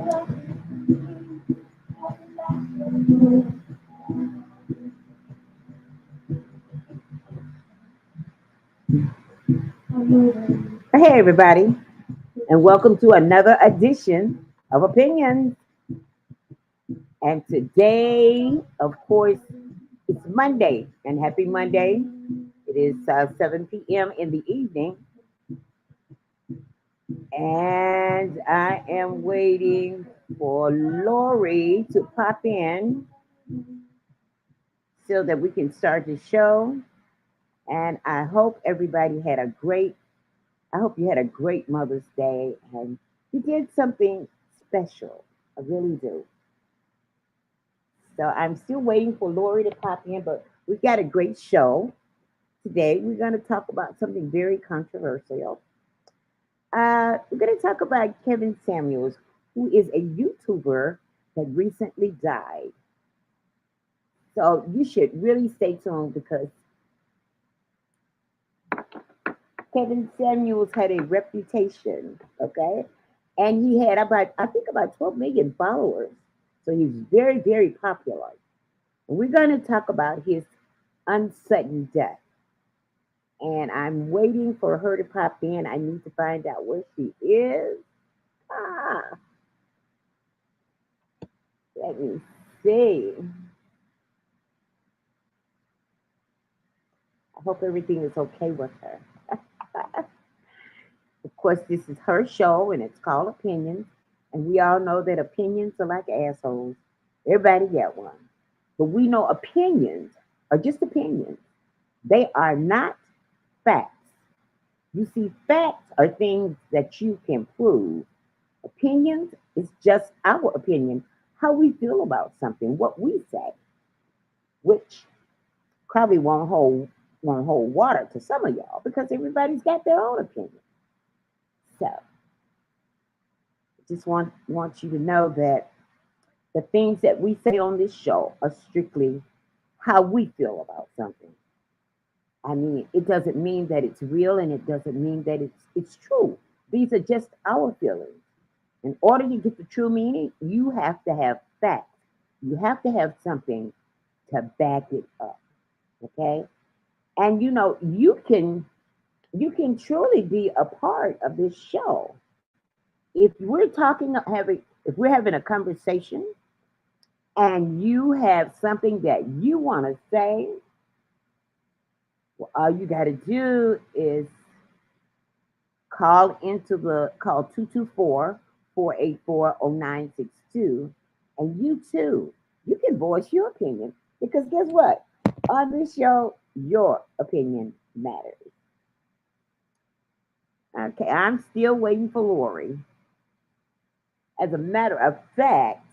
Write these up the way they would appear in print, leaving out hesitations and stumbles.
Hey, everybody, and welcome to another edition of Opinions. And today, of course, it's Monday, and happy Monday. It is 7 p.m. in the evening, and I am waiting for Lori to pop in so that we can start the show. And I hope you had a great Mother's Day and you did something special. I really do. So I'm still waiting for Lori to pop in, but we've got a great show today. We're going to talk about something very controversial. We're going to talk about Kevin Samuels, who is a YouTuber that recently died. So you should really stay tuned because Kevin Samuels had a reputation, okay? And he had about 12 million followers. So he's very, very popular. And we're going to talk about his unsudden death. And I'm waiting for her to pop in. I need to find out where she is. Ah, let me see. I hope everything is okay with her. Of course, this is her show and it's called Opinions. And we all know that opinions are like assholes. Everybody got one. But we know opinions are just opinions. They are not facts. You see, facts are things that you can prove. Opinions is just our opinion, how we feel about something, what we say, which probably won't hold water to some of y'all because everybody's got their own opinion. So, I just want you to know that the things that we say on this show are strictly how we feel about something. I mean, it doesn't mean that it's real and it doesn't mean that it's true. These are just our feelings. In order to get the true meaning, you have to have facts. You have to have something to back it up. Okay? And you can truly be a part of this show. If we're having a conversation and you have something that you want to say, well, all you got to do is call 224-484-0962, and you too, you can voice your opinion because guess what? On this show, your opinion matters. Okay, I'm still waiting for Lori. As a matter of fact,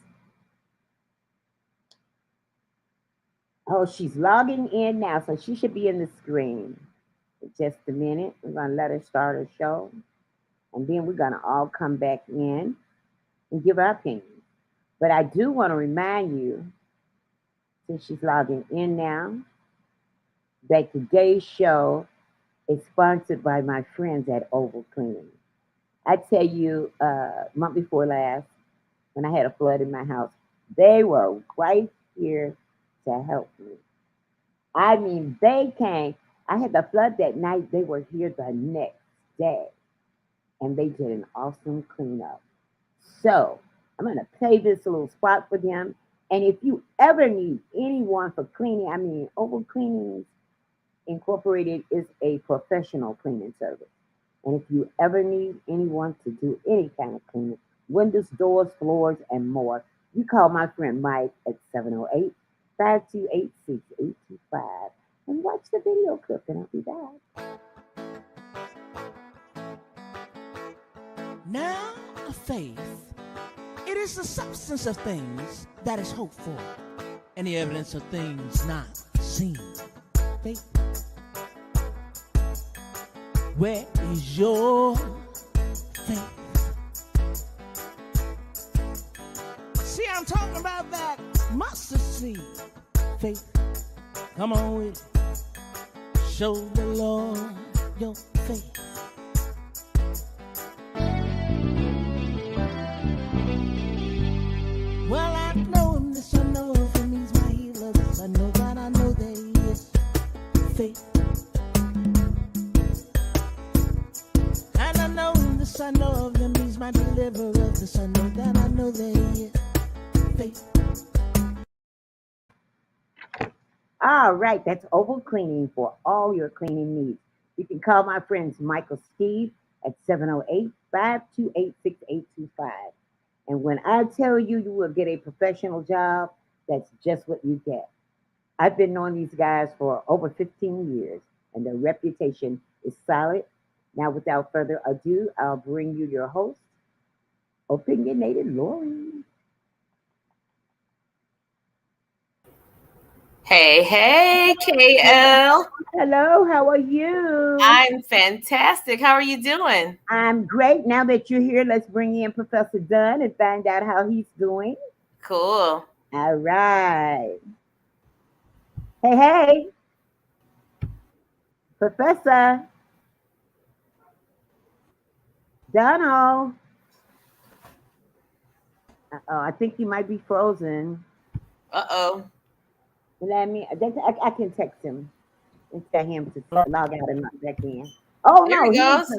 oh, she's logging in now, so she should be in the screen. In just a minute, we're going to let her start her show, and then we're going to all come back in and give our opinions. But I do want to remind you, since she's logging in now, that today's show is sponsored by my friends at Oval Cleaning. I tell you, month before last, when I had a flood in my house, they were right here to help me. I mean, they came. I had the flood that night. They were here the next day, and they did an awesome cleanup. So I'm going to play this little spot for them. And if you ever need anyone for cleaning, I mean, Oval Cleaning Incorporated is a professional cleaning service. And if you ever need anyone to do any kind of cleaning, windows, doors, floors, and more, you call my friend Mike at 708-528-6825 and watch the video clip, and I'll be back. Now, faith. It is the substance of things that is hoped for, and the evidence of things not seen. Faith. Where is your faith? See, I'm talking about that mustard seed. Faith. Come on with it. Show the Lord your faith. I know that I know that he is faith. And I know this, I know of him, he's my deliverer. This I know that I know that he is faith. All right, that's Oval Cleaning for all your cleaning needs. You can call my friends Michael Steve at 708-528-6825. And when I tell you you will get a professional job, that's just what you get. I've been knowing these guys for over 15 years, and their reputation is solid. Now, without further ado, I'll bring you your host, Opinionated Lorie. Hey, KL. Hello, how are you? I'm fantastic. How are you doing? I'm great. Now that you're here, let's bring in Professor Dunn and find out how he's doing. Cool. All right. Hey, Professor Donald. I think he might be frozen. Uh-oh. Let me. I can text him and tell him to log out and log back in. Oh There no, he goes.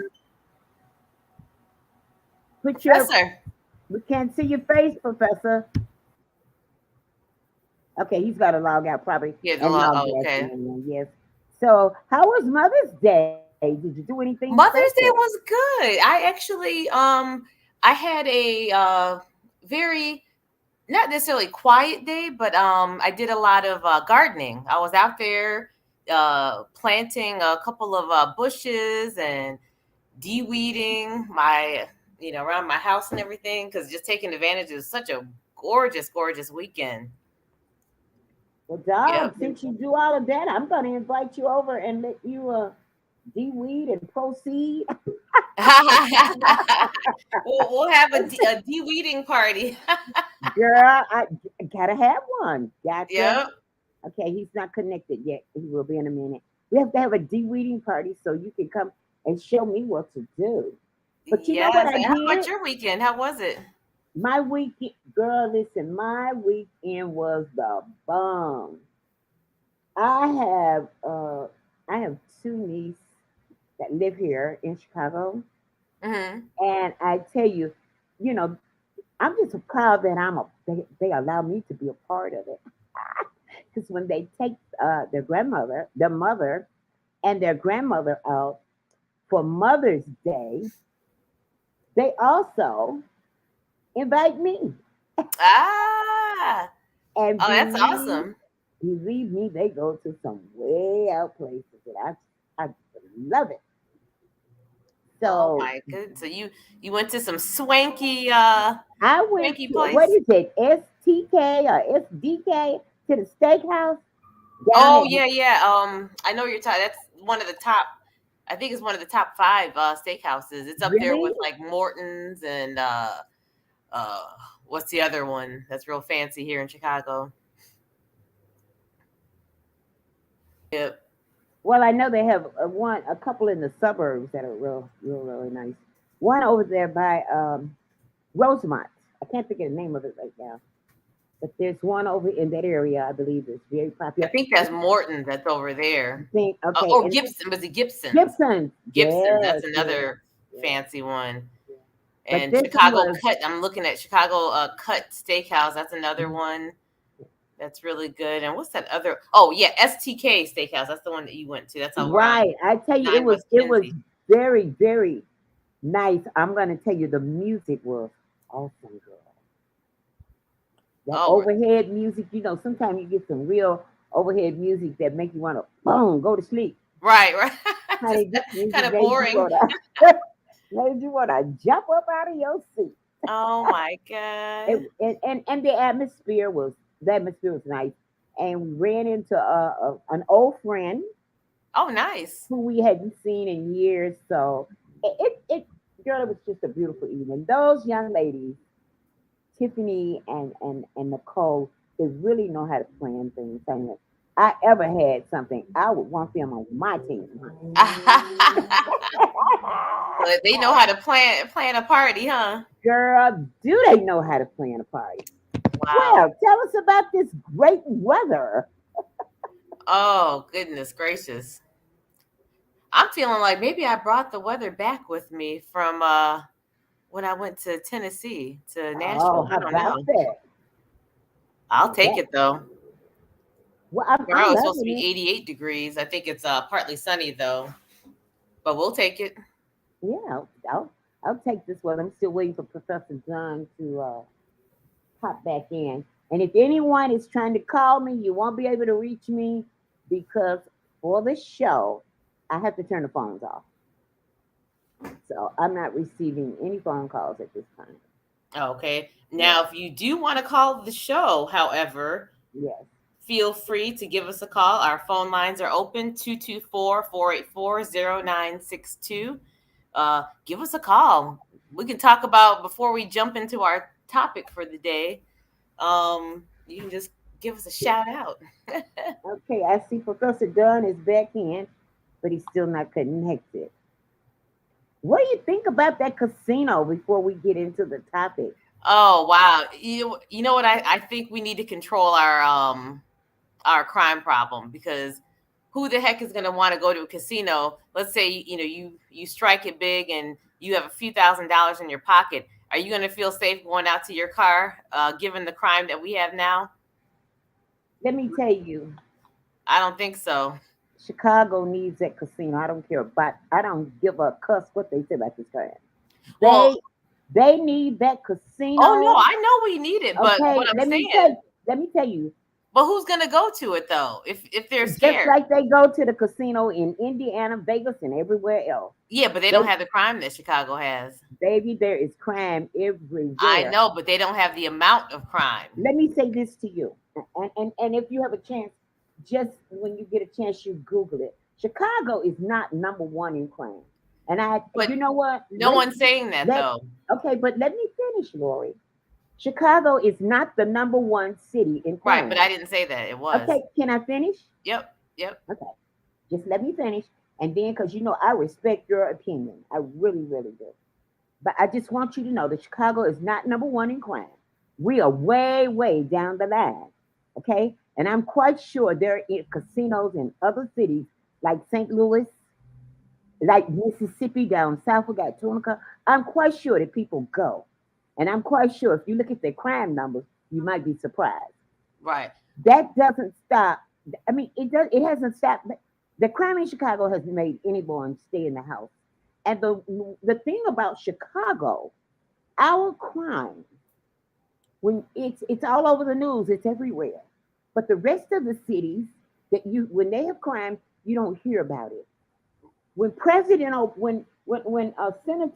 Put your. Professor. We can't see your face, Professor. Okay, he's got to log out probably and log back okay. in. Yes. So, how was Mother's Day? Did you do anything? Mother's special? Day was good. I actually I had a very not necessarily quiet day, but I did a lot of gardening. I was out there planting a couple of bushes and de-weeding my around my house and everything, because just taking advantage of such a gorgeous weekend. Well, dog, since you do all of that, I'm going to invite you over and let you de-weed and proceed. we'll have a de-weeding party. Girl, I gotta have one. Gotcha. Yep. Okay, he's not connected yet. He will be in a minute. We have to have a de-weeding party so you can come and show me what to do. But you know what I did? How about your weekend? How was it? My weekend, girl, listen, my weekend was the bomb. I have two nieces that live here in Chicago. Mm-hmm. And I tell you, you know, I'm just proud that they allow me to be a part of it. Because when they take their mother, and their grandmother out for Mother's Day, they also invite me. And that's awesome. Believe me, they go to some way out places, and I love it. So, oh my goodness! So you went to some swanky I went swanky to, place. what is it, STK or SDK, to the steakhouse? Oh yeah. I know you're talking. That's one of the top. I think it's one of the top 5 steakhouses. It's up there with like Morton's and what's the other one that's real fancy here in Chicago? Yep. Well, I know they have a couple in the suburbs that are really nice. One over there by Rosemont. I can't think of the name of it right now, but there's one over in that area. I believe it's very popular. I think that's Morton that's over there. Okay. Or Gibson. Was it Gibson? Gibson. That's another fancy one. Yeah. And Chicago Cut. I'm looking at Chicago Cut Steakhouse. That's another one. That's really good. And what's that other? Oh yeah, STK Steakhouse. That's the one that you went to. That's right. I tell you, it was very, very nice. I'm gonna tell you, the music was awesome, girl. That overhead music, sometimes you get some real overhead music that make you want to go to sleep. Right. Kind of boring. Made you want to jump up out of your seat. Oh my god! And the atmosphere was nice, and we ran into an old friend. Oh, nice. Who we hadn't seen in years. So it girl, it was just a beautiful evening. Those young ladies, Tiffany and Nicole, they really know how to plan things. And if I ever had something, I would want them on my team. They know how to plan a party, huh? Girl, do they know how to plan a party? Wow. Well, tell us about this great weather. Oh, goodness gracious. I'm feeling like maybe I brought the weather back with me from when I went to Tennessee to Oh, Nashville. I how don't know. about that? I'll Now take that it though. well, I'm Tomorrow it's supposed to loving be it. 88 degrees. I think it's partly sunny though, but we'll take it. Yeah, I'll take this one. I'm still waiting for Professor John to pop back in. And if anyone is trying to call me, you won't be able to reach me because for the show, I have to turn the phones off. So I'm not receiving any phone calls at this time. Okay. Now, Yeah. if you do want to call the show, however, Yes. feel free to give us a call. Our phone lines are open 224-484-0962. Give us a call. We can talk about before we jump into our topic for the day. You can just give us a shout out. Okay, I see Professor Dunn is back in, but he's still not connected. What do you think about that casino before we get into the topic? Oh wow. You know what I think we need to control our crime problem because who the heck is going to want to go to a casino? Let's say you strike it big and you have a few $1,000s in your pocket. Are you going to feel safe going out to your car, given the crime that we have now? Let me tell you, I don't think so. Chicago needs that casino. I don't care about. I don't give a cuss what they say about this guy. Well, They they need that oh no, casino. I know we need it, but Okay, what I'm let me saying, tell let me tell you. but who's going to go to it though? If they're Just scared? like they go to the casino in Indiana, Vegas, and everywhere else. Yeah, but they They don't have the crime that Chicago has. baby, there is crime I everywhere. know, but they don't have the amount of crime. Let me say this to you, and if you have a chance, just when you get a chance, you Google it. Chicago is not number one in crime, and But you know what? no one's saying that Let though. okay, but let me finish, Lori. Chicago is not the number one city in Right, but crime. I didn't say that. It was. Okay, can I finish? Yep, yep. Okay, just let me finish, and then because you know I respect your opinion, I really, really do. But I just want you to know that Chicago is not number one in crime. We are way, way down the line. Okay? And I'm quite sure there are casinos in other cities like St. Louis, like Mississippi down south, we got Tunica. I'm quite sure that people go. And I'm quite sure if you look at their crime numbers, you might be surprised. Right. That doesn't stop. I mean, it hasn't stopped. The crime in Chicago has made anyone stay in the house. And the thing about Chicago, our crime, when it's all over the news, it's everywhere. But the rest of the cities that you when they have crime, you don't hear about it. When Senator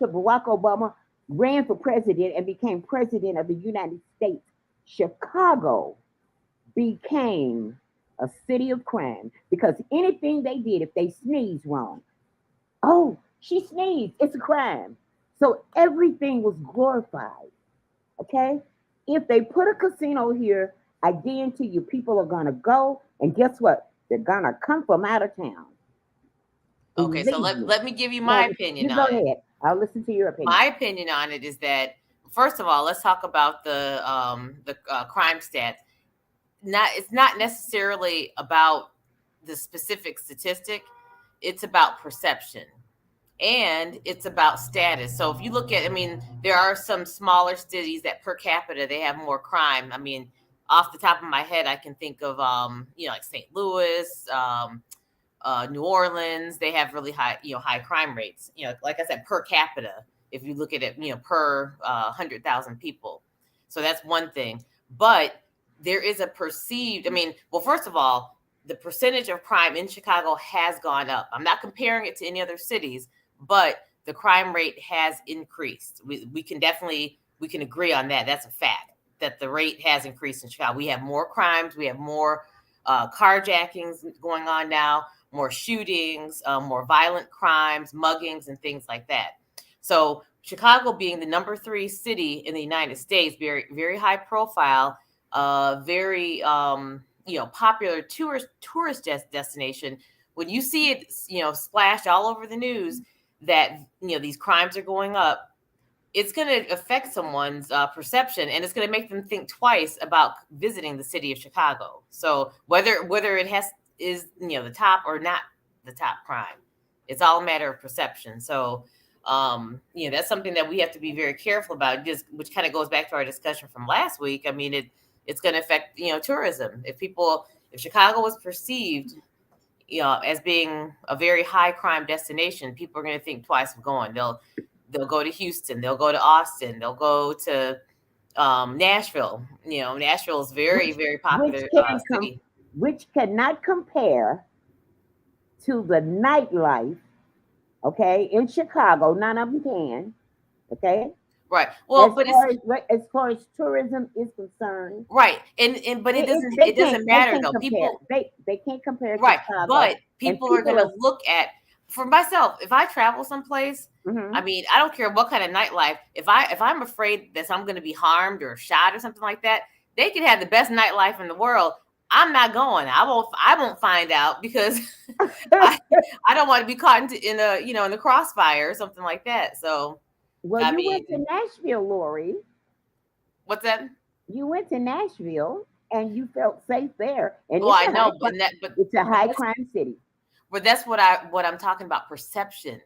Barack Obama ran for president and became president of the United States, Chicago became a city of crime because anything they did, if they sneezed wrong, oh, she sneezed, it's a crime. So everything was glorified. Okay? If they put a casino here, I guarantee you people are gonna go, and guess what? They're gonna come from out of town. Okay, so Believe let me. let me give you my Now opinion you go on it. ahead. I'll listen to your opinion. My opinion on it is that first of all, let's talk about the crime stats. It's not necessarily about the specific statistic. It's about perception and it's about status. So if you look at, I mean, there are some smaller cities that per capita they have more crime. I mean, off the top of my head, I can think of like St. Louis, New Orleans. They have really high high crime rates. Like I said, per capita. If you look at it, per 100,000 people. So that's one thing. But there is a perceived. I mean, well, first of all, the percentage of crime in Chicago has gone up. I'm not comparing it to any other cities, but the crime rate has increased. We can definitely we can agree on that. That's a fact that the rate has increased in Chicago. We have more crimes. We have more carjackings going on now, more shootings, more violent crimes, muggings, and things like that. So Chicago being the number 3 city in the United States, very very high profile, very popular tourist destination. When you see it splashed all over the news that these crimes are going up, it's going to affect someone's perception, and it's going to make them think twice about visiting the city of Chicago. So whether it has the top or not the top crime. It's all a matter of perception. So that's something that we have to be very careful about, just which kind of goes back to our discussion from last week. I mean, it's going to affect tourism. If Chicago was perceived as being a very high crime destination, people are going to think twice of going. They'll go to Houston, they'll go to Austin, they'll go to Nashville. Nashville is very, very popular city. Which cannot compare to the nightlife, okay, in Chicago. None of them can, okay. Right. Well, as far as tourism is concerned, right, and but it doesn't matter though. People they can't compare. Right, Chicago. But people are going to look at. For myself, if I travel someplace, I mean, I don't care what kind of nightlife. If I'm afraid that I'm going to be harmed or shot or something like that, they can have the best nightlife in the world. I'm not going. I won't find out because I don't want to be caught in the crossfire or something like that. So. Well, you went to Nashville, Lorie. What's that? You went to Nashville and you felt safe there. And I know, but it's a high crime city. But that's what I'm talking about, perception.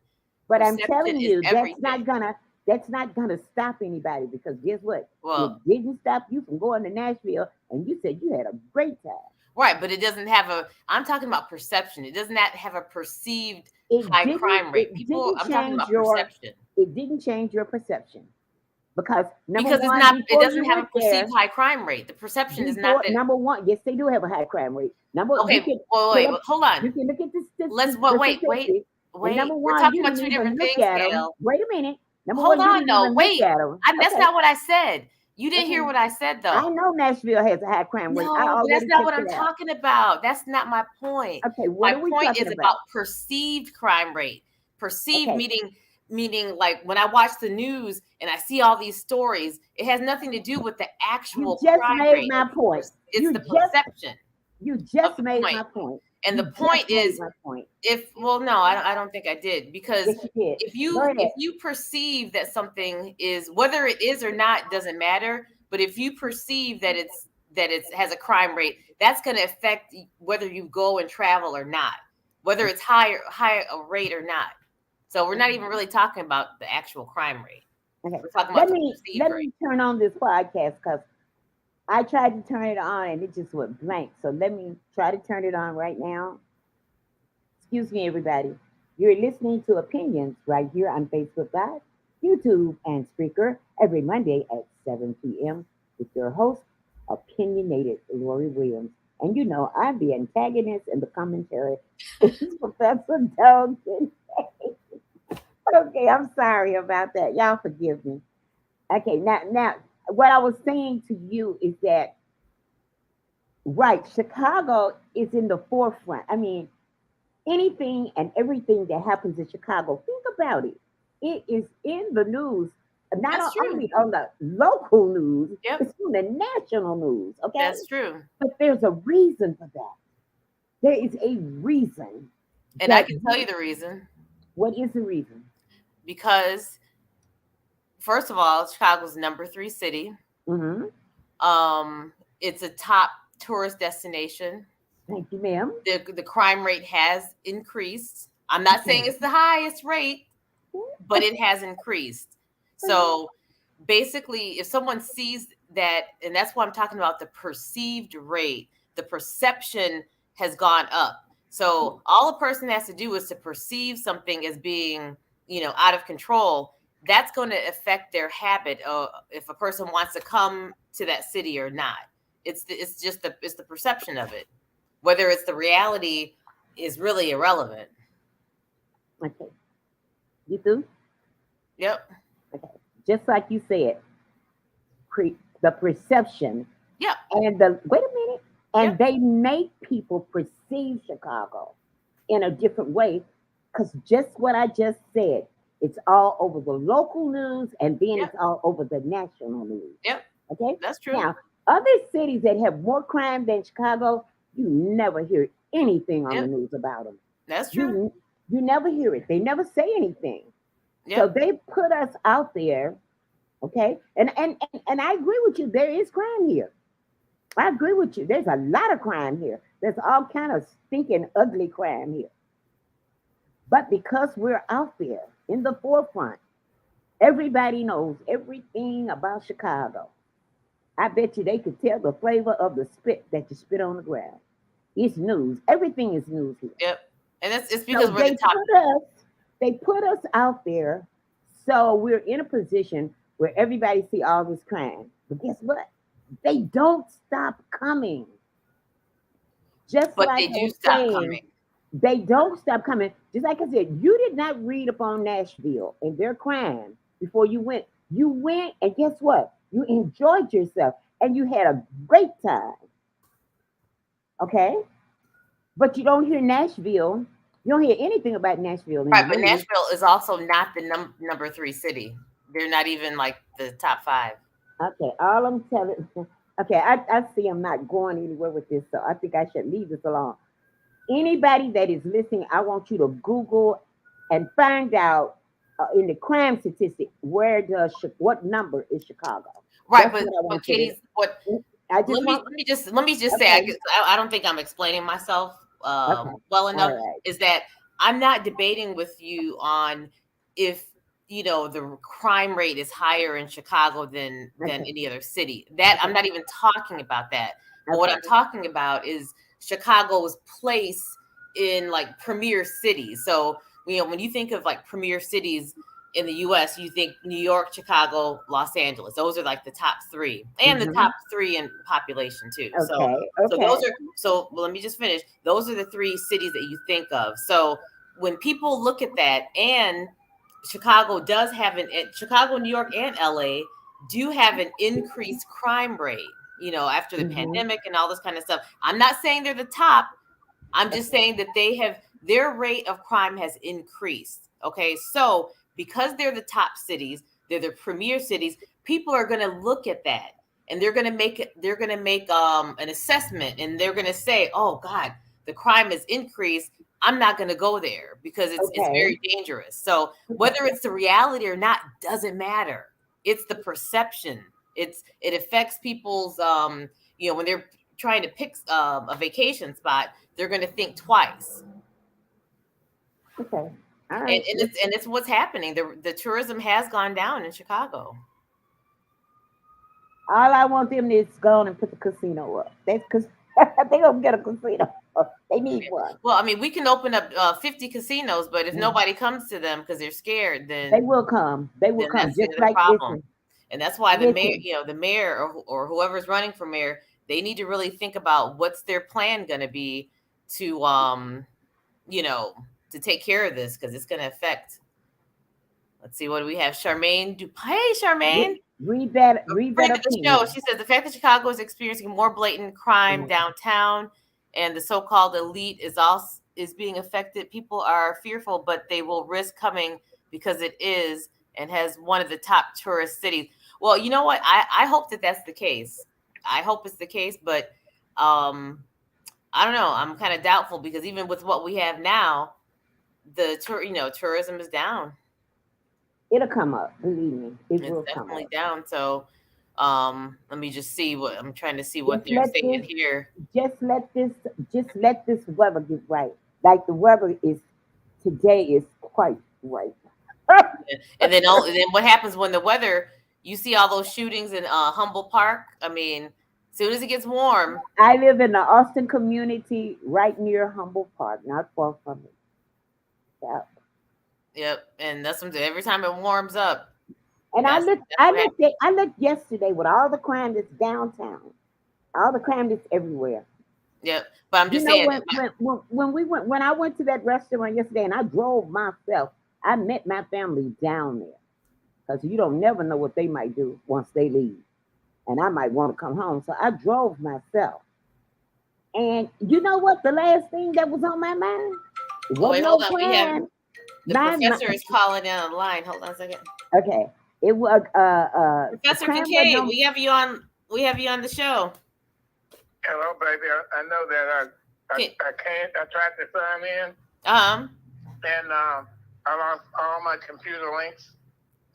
But I'm telling you, that's not gonna stop anybody, because guess what? Well, it didn't stop you from going to Nashville, and you said you had a great time. Right, but it doesn't have I'm talking about perception. It does not have a perceived high crime rate. I'm talking about perception. It didn't change your perception. Because it doesn't have a perceived high crime rate. The perception is not that. Number one, yes, they do have a high crime rate. Wait, hold on. You can look at this. Wait. Number one, we're talking about two different things, Gail. Wait a minute. Hold on, no, wait. That's not what I said. You didn't hear what I said, though. I know Nashville has a high crime rate. No, that's not what I'm talking about. That's not my point. Okay, what are we talking about? My point is about perceived crime rate. Perceived meaning like when I watch the news and I see all these stories, it has nothing to do with the actual crime rate. You just made my point. It's the perception. You just made my point. And the point is, I don't think I did, because if you perceive that something is, whether it is or not doesn't matter, but if you perceive that it has a crime rate, that's going to affect whether you go and travel or not, whether it's higher a rate or not. So we're not even really talking about the actual crime rate. Okay. We're talking about let me turn on this podcast, because I tried to turn it on and it just went blank. So let me try to turn it on right now. Excuse me, everybody. You're listening to Opinions right here on Facebook Live, YouTube, and Spreaker every Monday at 7 p.m. with your host, Opinionated Lorie Williams. And you know, I'm the antagonist and the commentary. Professor Dalton. Okay, I'm sorry about that. Y'all forgive me. Okay, now, what I was saying to you is that, right, Chicago is in the forefront. I mean, anything and everything that happens in Chicago, think about it. It is in the news, not only on the local news, it's on the national news, okay? That's true. But there's a reason for that. There is a reason. And I can tell you the reason. What is the reason? Because, first of all, Chicago's number 3 city. Mm-hmm. It's a top tourist destination. Thank you, ma'am. The crime rate has increased. I'm not saying it's the highest rate, but it has increased. So basically, if someone sees that, and that's why I'm talking about the perceived rate, the perception has gone up. So all a person has to do is to perceive something as being, out of control. That's going to affect their habit of if a person wants to come to that city or not. It's the perception of it. Whether it's the reality is really irrelevant. Okay. You do? Yep. Okay. Just like you said, the perception. Yeah. And wait a minute. And they make people perceive Chicago in a different way, because just what I just said, it's all over the local news, and then it's all over the national news. Yep. Okay? That's true. Now, other cities that have more crime than Chicago, you never hear anything on the news about them. That's true. You never hear it. They never say anything. Yep. So they put us out there, okay? And I agree with you. There is crime here. I agree with you. There's a lot of crime here. There's all kind of stinking, ugly crime here. But because we're out there in the forefront, everybody knows everything about Chicago. I bet you they could tell the flavor of the spit that you spit on the ground. It's news. Everything is news here. Yep. And it's because So we're the top. they put us out there, so we're in a position where everybody see all this crime. But guess what? They don't stop coming. Just But like they I do was stop saying, coming. they don't stop coming. Just like I said, you did not read upon Nashville and their crime before you went. You went, and guess what? You enjoyed yourself and you had a great time. Okay? But you don't hear Nashville. You don't hear anything about Nashville in the Right, but news. Nashville is also not the number three city. They're not even like the top five. Okay, all I'm telling. Okay, I see I'm not going anywhere with this, so I think I should leave this alone. Anybody that is listening, I want you to Google and find out in the crime statistic what number is Chicago. Right, That's what I but want you to. Katie's what I just want. let me just say Okay. I don't think I'm explaining myself Okay. well All enough. right. Is that I'm not debating with you on if the crime rate is higher in Chicago than Okay. any other city. That I'm Okay. not even talking about that. But what Okay. I'm talking about is Chicago's place in like premier cities. So when you think of like premier cities in the US, you think New York, Chicago, Los Angeles. Those are like the top three, and the Hmm. top three in population too. So, Okay. so those Okay. are well, let me just finish. Those are the three cities that you think of. So when people look at that, and Chicago does have Chicago, New York, and LA do have an increased crime rate. After the Hmm. pandemic and all this kind of stuff. I'm not saying they're the top. I'm just saying that their rate of crime has increased. Okay. So because they're the top cities, they're the premier cities, people are going to look at that and they're going to make an assessment, and they're going to say, oh God, the crime has increased. I'm not going to go there because it's Okay. very dangerous. So Okay. whether it's the reality or not doesn't matter. It's the perception. It affects people's when they're trying to pick a vacation spot, they're going to think twice. Okay. All And, right. and it's what's happening. The tourism has gone down in Chicago. All I want them is go on and put the casino up. That's because they don't get a casino. They need one. Well, I mean, we can open up 50 casinos, but if Mhm. nobody comes to them because they're scared, They then will come. They will then come. that's the Just other like problem. listen, And that's why listen. the mayor or whoever's running for mayor, they need to really think about what's their plan going to be to you know to take care of this, because it's going to affect. Let's see, what do we have? Charmaine Hey, Charmaine. Read that. A Read that friend of the show. opinion. She says the fact that Chicago is experiencing more blatant crime Mhm. downtown and the so-called elite is being affected. People are fearful, but they will risk coming because it is and has one of the top tourist cities. Well, you know what? I hope that that's the case. I hope it's the case, but um, I don't know. I'm kind of doubtful because even with what we have now, tourism is down. It'll come up. Believe me, it It's will come definitely up. down. So let me just see what I'm trying to see what Just they're let saying this. here. Just let this. Just let this weather get right. Like the weather is today is quite right. And then what happens when the weather, you see all those shootings in Humboldt Park? I mean, as soon as it gets warm, I live in the Austin community, right near Humboldt Park, not far from it. Yeah. yep, and that's what every time it warms up, And I that's looked. that's I what happens. looked. I looked yesterday with all the crime that's downtown, all the crime that's everywhere. Yep, but I'm You just know, saying. when I went to that restaurant yesterday and I drove myself, I met my family down there because you don't never know what they might do once they leave, and I might want to come home. So I drove myself, and you know what? The last thing that was on my mind it Oh, wasn't wait, hold no on. We have crime. the My professor is calling down the line. Hold on a second. okay. It was the Professor crime wasn't Kincaide, on. we have you on. We have you on the show. Hello, baby. I know that I can't. I tried to sign in, Um. and I lost all my computer links.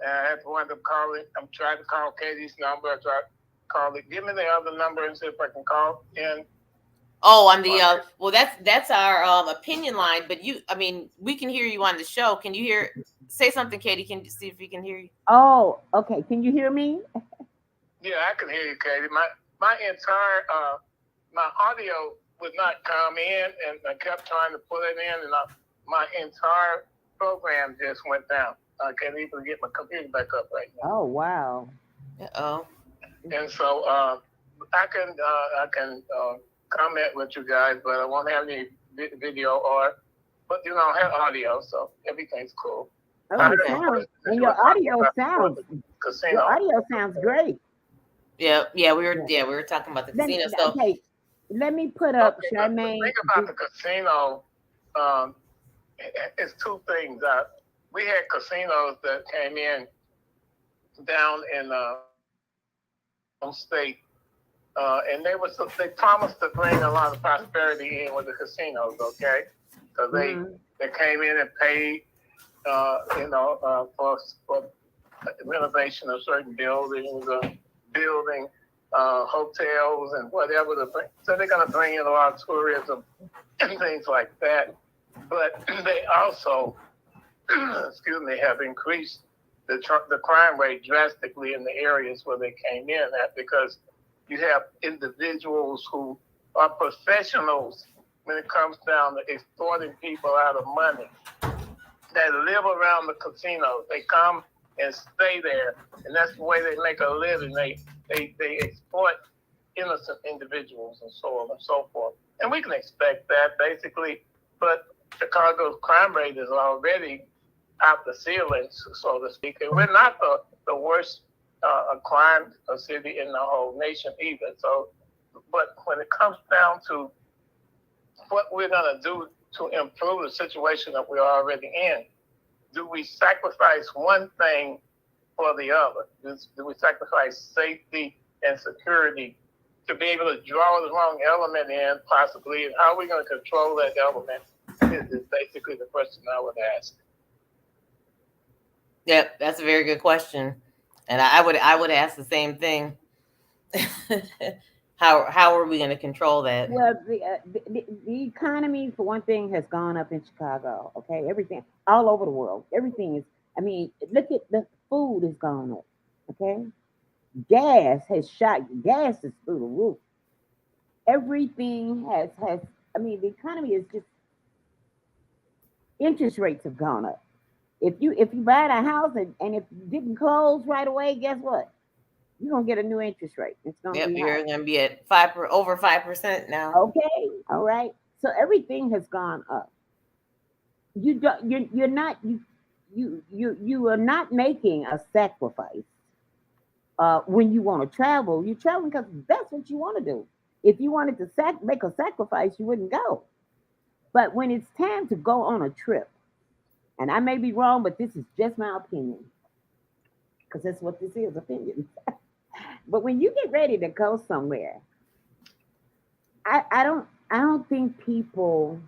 And I had to wind up calling. I'm trying to call Katie's number. I tried to call it. Give me the other number and see if I can call in. Oh, on the well, that's our opinion line. But we can hear you on the show. Can you hear? Say something, Katie. Can you see if we can hear you? Oh, okay. Can you hear me? Yeah, I can hear you, Katie. My entire my audio would not come in, and I kept trying to put it in, and my entire program just went down. I can't even get my computer back up right now. Oh, wow. Oh. And so I can comment with you guys, but I won't have any video but I have audio, so everything's cool. Oh, and your audio sounds casino. Your audio sounds great. Yeah, we were talking about the casino. So okay, let me put up Charmaine. The thing about the casino, it's two things. We had casinos that came in down in state, and they promised to bring a lot of prosperity in with the casinos. Okay, because they came in and paid, for renovation of certain buildings, building hotels and whatever. So they're going to bring in a lot of tourism and things like that. But they also, have increased the crime rate drastically in the areas where they came in at, because you have individuals who are professionals when it comes down to extorting people out of money that live around the casinos. They come and stay there, and that's the way they make a living. They exploit innocent individuals and so on and so forth. And we can expect that, basically, but Chicago's crime rate is already out the ceiling, so to speak. And we're not the worst crime city in the whole nation either. So, but when it comes down to what we're going to do to improve the situation that we're already in, do we sacrifice one thing for the other? Do we sacrifice safety and security to be able to draw the wrong element in, possibly? And how are we going to control that element is basically the question I would ask. Yep, that's a very good question. And I would ask the same thing. How are we going to control that? Well, the economy, for one thing, has gone up in Chicago. Okay, everything all over the world. Everything is. I mean, look at the food has gone up. Okay, gas has shot. Gas is through the roof. Everything has. I mean, the economy is just. Interest rates have gone up. If you buy a house and if you didn't close right away, guess what? You're gonna get a new interest rate. It's gonna be you're gonna be at over 5% now. Okay, all right. So everything has gone up. You are not making a sacrifice when you want to travel. You're traveling because that's what you want to do. If you wanted to make a sacrifice, you wouldn't go. But when it's time to go on a trip, and I may be wrong, but this is just my opinion, because that's what this is, opinion. But when you get ready to go somewhere, I don't think people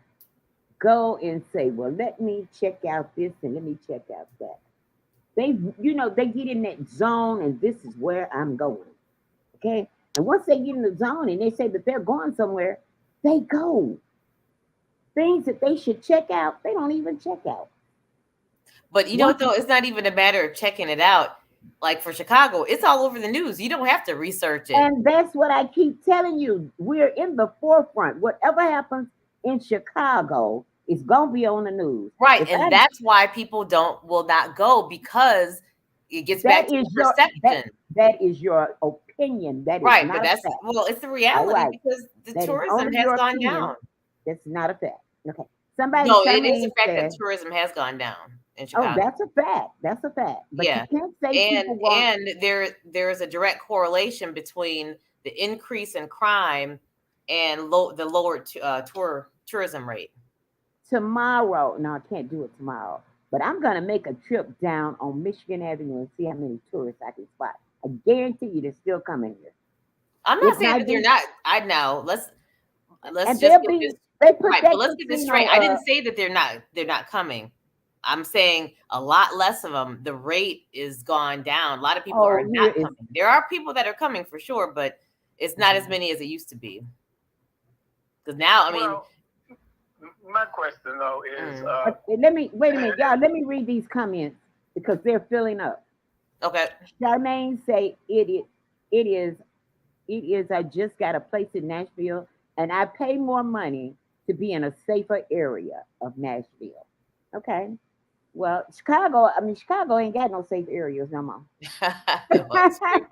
go and say, well, let me check out this and let me check out that. They get in that zone, and this is where I'm going. Okay. And once they get in the zone and they say that they're going somewhere, they go. Things that they should check out, they don't even check out. But you know what, though? It's not even a matter of checking it out. Like for Chicago, it's all over the news. You don't have to research it. And that's what I keep telling you. We're in the forefront. Whatever happens in Chicago is going to be on the news. Right. And that's why people will not go, because it gets back to perception. That is your opinion. That is right. Not but that's, well, it's the reality, because the tourism has gone down. That's not a fact. Okay. Somebody it is a fact that tourism has gone down in Chicago. Oh, that's a fact. That's a fact. But you can't say and there is a direct correlation between the increase in crime and the lower tourism rate. Tomorrow, no, I can't do it tomorrow, but I'm going to make a trip down on Michigan Avenue and see how many tourists I can spot. I guarantee you they're still coming here. I'm not saying that they're not. I know. Let's just but let's get this straight. I didn't say that they're not coming. I'm saying a lot less of them. The rate is gone down. A lot of people are not coming. There are people that are coming for sure, but it's not as many as it used to be. Because now, I mean, Well, my question though is, Let me wait a minute, y'all. Let me read these comments because they're filling up. okay. Charmaine say it is it is. I just got a place in Nashville, and I pay more money to be in a safer area of Nashville. Okay. Well, Chicago. I mean, Chicago ain't got no safe areas no more. Well, it's true.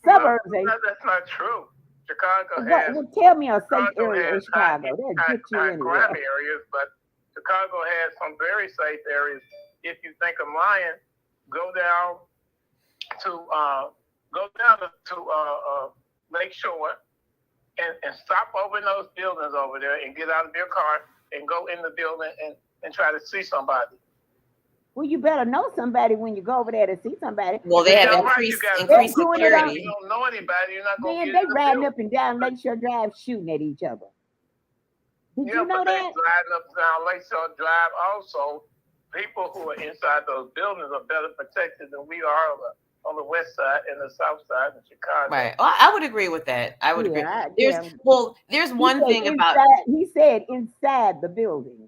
Suburbs ain't. that's not true. Chicago What, has well, tell me a safe Chicago area in has high, Chicago. They'll high, get you high crime anywhere. areas, but Chicago has some very safe areas. If you think I'm lying, go down to Lake Shore and stop over in those buildings over there and get out of your car and go in the building and try to see somebody. Well, you better know somebody when you go over there to see somebody. Well, they have Yeah, right, increased They're doing it on. If you don't know anybody, you're not going to Man, get they in the riding building. up and down Lakeshore Drive shooting at each other. Did Yeah, you know but they that? driving up and down Lakeshore Drive also. People who are inside those buildings are better protected than we are on the west side and the south side in Chicago. Right. Well, I would agree with that. I would agree. There's He one said thing about inside. He said inside the building.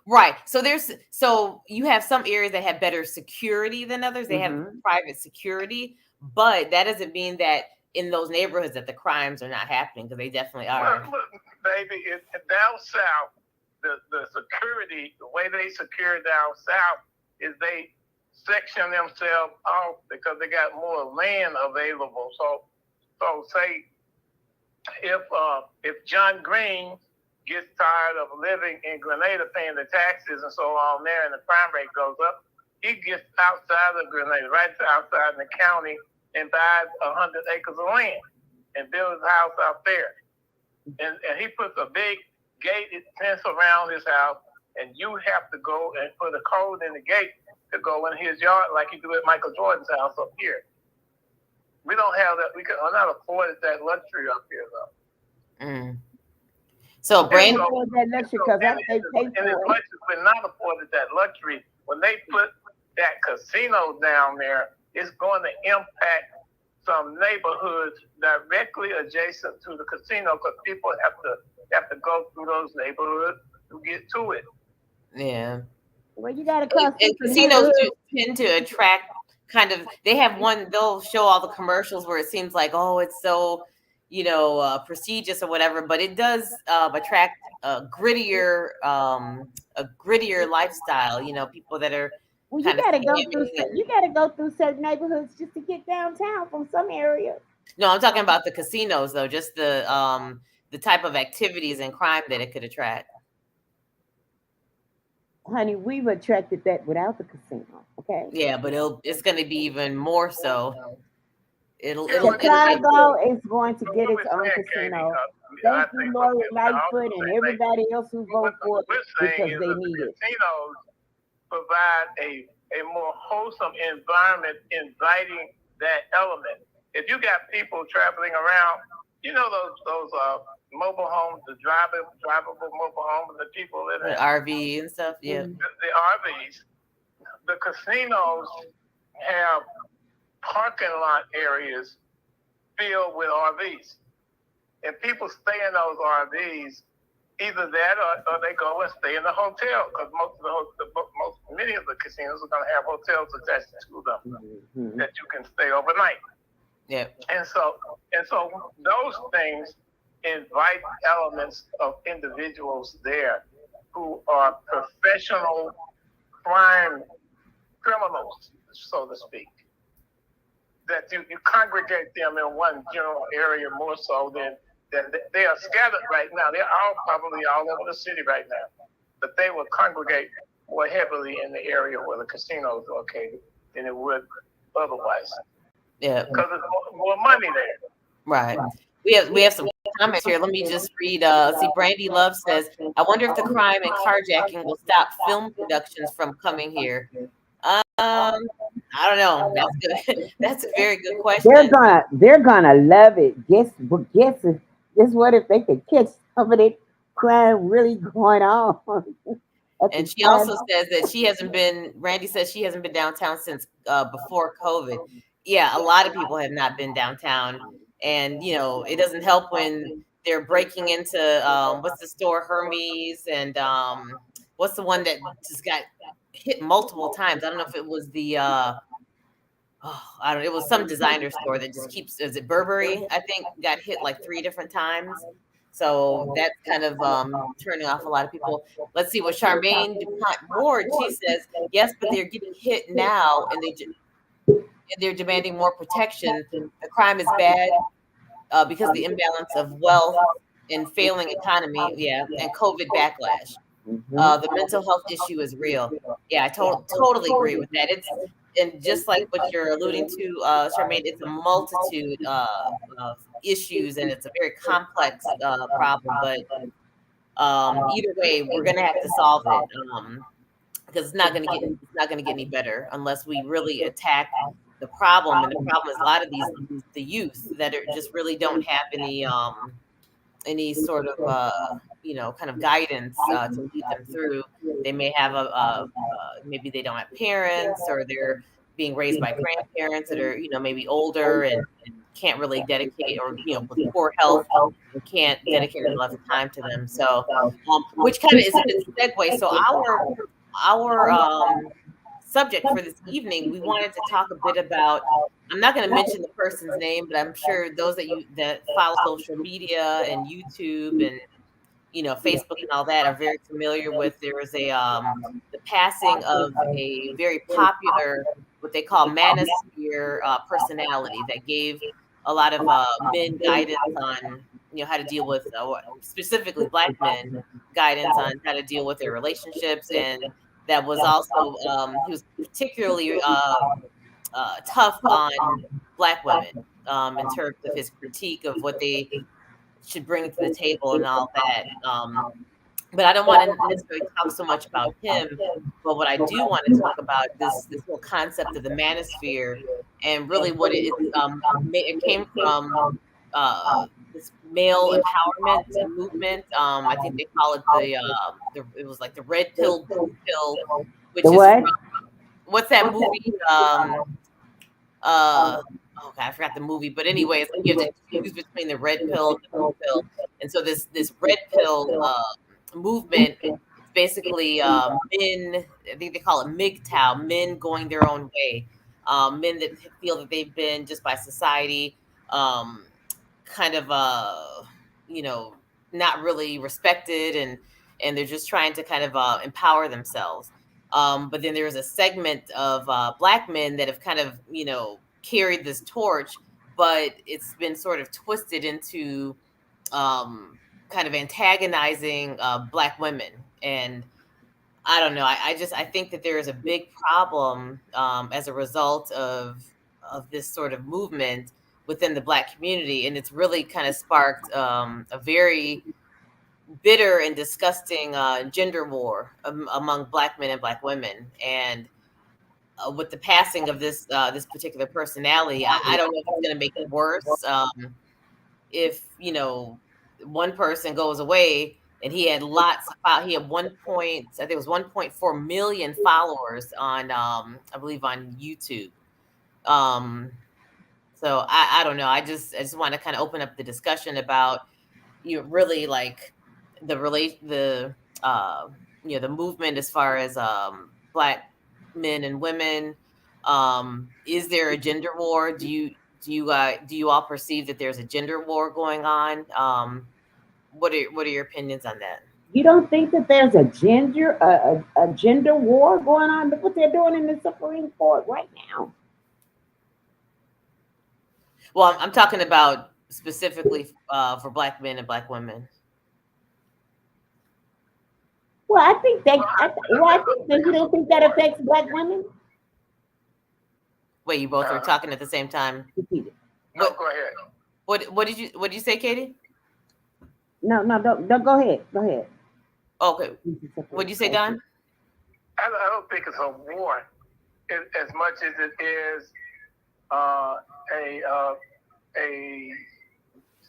right. So you have some areas that have better security than others. They have private security, but that doesn't mean that in those neighborhoods that the crimes are not happening, because they definitely are. Look, baby, down south, the security, the way they secure down south is they section themselves off because they got more land available. So say if John Green gets tired of living in Grenada, paying the taxes and so on there, and the crime rate goes up, he gets outside of Grenada, right outside in the county, and buys 100 acres of land and builds a house out there. And he puts a big gated fence around his house, and you have to go and put a code in the gate to go in his yard like you do at Michael Jordan's house up here. We don't have that. We're not afforded that luxury up here, though. Mm. So, Brandon, and as much as we're not afforded that luxury, when they put that casino down there, it's going to impact some neighborhoods directly adjacent to the casino because people have to go through those neighborhoods to get to it. Yeah. Well, you got to cross. And casinos do tend to attract kind of. They have one. They'll show all the commercials where it seems like, oh, it's so, prestigious or whatever, but it does attract a grittier lifestyle. People that are. Well, you got to go through certain neighborhoods just to get downtown from some areas. No, I'm talking about the casinos though. Just the type of activities and crime that it could attract. Honey, we've attracted that without the casino. Okay. Yeah, but it's going to be even more so. Chicago is going to get its own casino. Thank you, Lorie Lightfoot, and everybody else who vote for it because they need it. Casinos provide a more wholesome environment, inviting that element. If you got people traveling around, those mobile homes, the drivable mobile homes, and the people living in RV and stuff. Yeah, the RVs. The casinos have parking lot areas filled with RVs, and people stay in those RVs. Either that, or they go and stay in the hotel because many of the casinos are going to have hotels attached to them that you can stay overnight. Yeah, and so those things invite elements of individuals there who are professional criminals, so to speak. That you congregate them in one general area more so than they are scattered right now. They're probably all over the city right now. But they will congregate more heavily in the area where the casino is located than it would otherwise. Yeah. Because there's more money there. Right. We have some comments here. Let me just read. Brandy Love says, I wonder if the crime and carjacking will stop film productions from coming here. I don't know. That's good. That's a very good question. They're gonna love it. Guess what if they could catch some of that crime really going on? And she also says that Randy says she hasn't been downtown since before COVID. Yeah, a lot of people have not been downtown. And, it doesn't help when they're breaking into what's the store, Hermes, and what's the one that just got hit multiple times? I don't know if it was the I don't know, it was some designer store that just keeps, is it Burberry? I think got hit like 3 different times. So that's kind of turning off a lot of people. Let's see what Charmaine DuPont Ward, she says, yes, but they're getting hit now and they're demanding more protection. The crime is bad because of the imbalance of wealth and failing economy, yeah, and COVID backlash. The mental health issue is real. Yeah, I totally agree with that. And just like what you're alluding to, Charmaine, it's a multitude of issues, and it's a very complex problem. But either way, we're gonna have to solve it because it's not gonna get any better unless we really attack the problem. And the problem is a lot of the youth that are just really don't have any sort of kind of guidance to lead them through. They may have maybe they don't have parents, or they're being raised by grandparents that are maybe older and can't really dedicate, or with poor health and can't dedicate enough time to them. So which kind of is a good segue. So our subject for this evening, we wanted to talk a bit about, I'm not going to mention the person's name, but I'm sure those that follow social media and YouTube and Facebook and all that are very familiar with. There was the passing of a very popular, what they call manosphere personality that gave a lot of men guidance on how to deal with specifically Black men, guidance on how to deal with their relationships. And that was also he was particularly tough on Black women in terms of his critique of what they should bring to the table and all that. But I don't want to necessarily talk so much about him. But what I do want to talk about this whole concept of the manosphere, and really what it came from this male empowerment movement. I think they call it it was like the red pill, blue pill, which The is what? what's that movie? Oh God, I forgot the movie. But anyway, it's like you have to choose between the red pill and the blue pill. And so this red pill movement is basically men. I think they call it MGTOW, men going their own way. Men that feel that they've been just by society, kind of not really respected, and they're just trying to kind of empower themselves. But then there's a segment of Black men that have kind of carried this torch, but it's been sort of twisted into kind of antagonizing Black women. And I don't know. I think that there is a big problem as a result of this sort of movement within the Black community, and it's really kind of sparked a very bitter and disgusting gender war among Black men and Black women. And with the passing of this particular personality, I don't know if it's going to make it worse. If one person goes away, and he had he had I think it was 1.4 million followers on I believe on YouTube. So I don't know. I just want to kind of open up the discussion about really like the the movement as far as Black men and women. Is there a gender war? Do you all perceive that there's a gender war going on? What are your opinions on that? You don't think that there's a gender war going on? Look what they're doing in the Supreme Court right now. Well, I'm talking about specifically for Black men and Black women. Well, I think that you don't think that affects Black women. Wait, you both are talking at the same time. No, go ahead. What did you say, Katie? No, don't go ahead. Go ahead. Okay. What did you say, Don? I don't think it's a war as much as it is a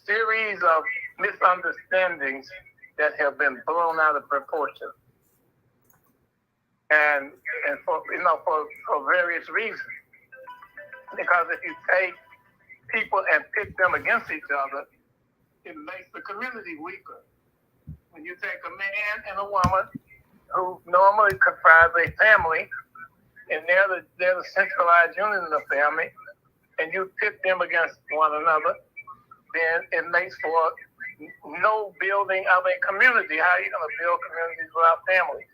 series of misunderstandings that have been blown out of proportion, and for various reasons. Because if you take people and pit them against each other, it makes the community weaker. When you take a man and a woman who normally comprise a family, and they're the centralized unit in the family, and you pit them against one another, then it makes for no building of a community. How are you going to build communities without families?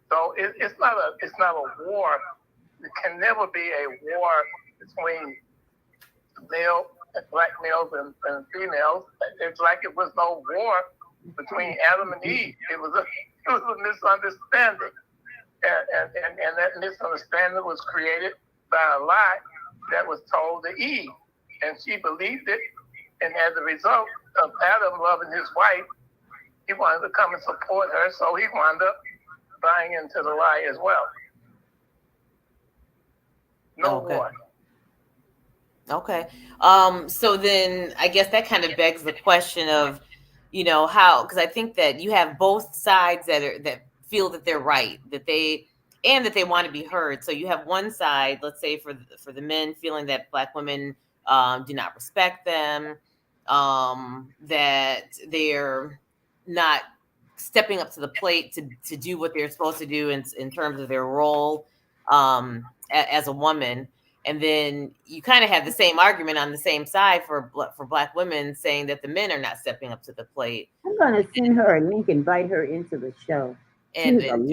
So it's not a war. It can never be a war between black males and females. It's like it was no war between Adam and Eve. It was a misunderstanding, and that misunderstanding was created by a lie that was told to Eve, and she believed it. And as a result of Adam loving his wife, he wanted to come and support her, so he wound up buying into the lie as well. No war. Okay. So then I guess that kind of begs the question of, how, because I think that you have both sides that feel that they're right, that they want to be heard. So you have one side, let's say for the men, feeling that black women do not respect them, that they're not stepping up to the plate to do what they're supposed to do in terms of their role as a woman. And then you kind of have the same argument on the same side for black women, saying that the men are not stepping up to the plate. I'm going to send her a link, invite her into the show. And doing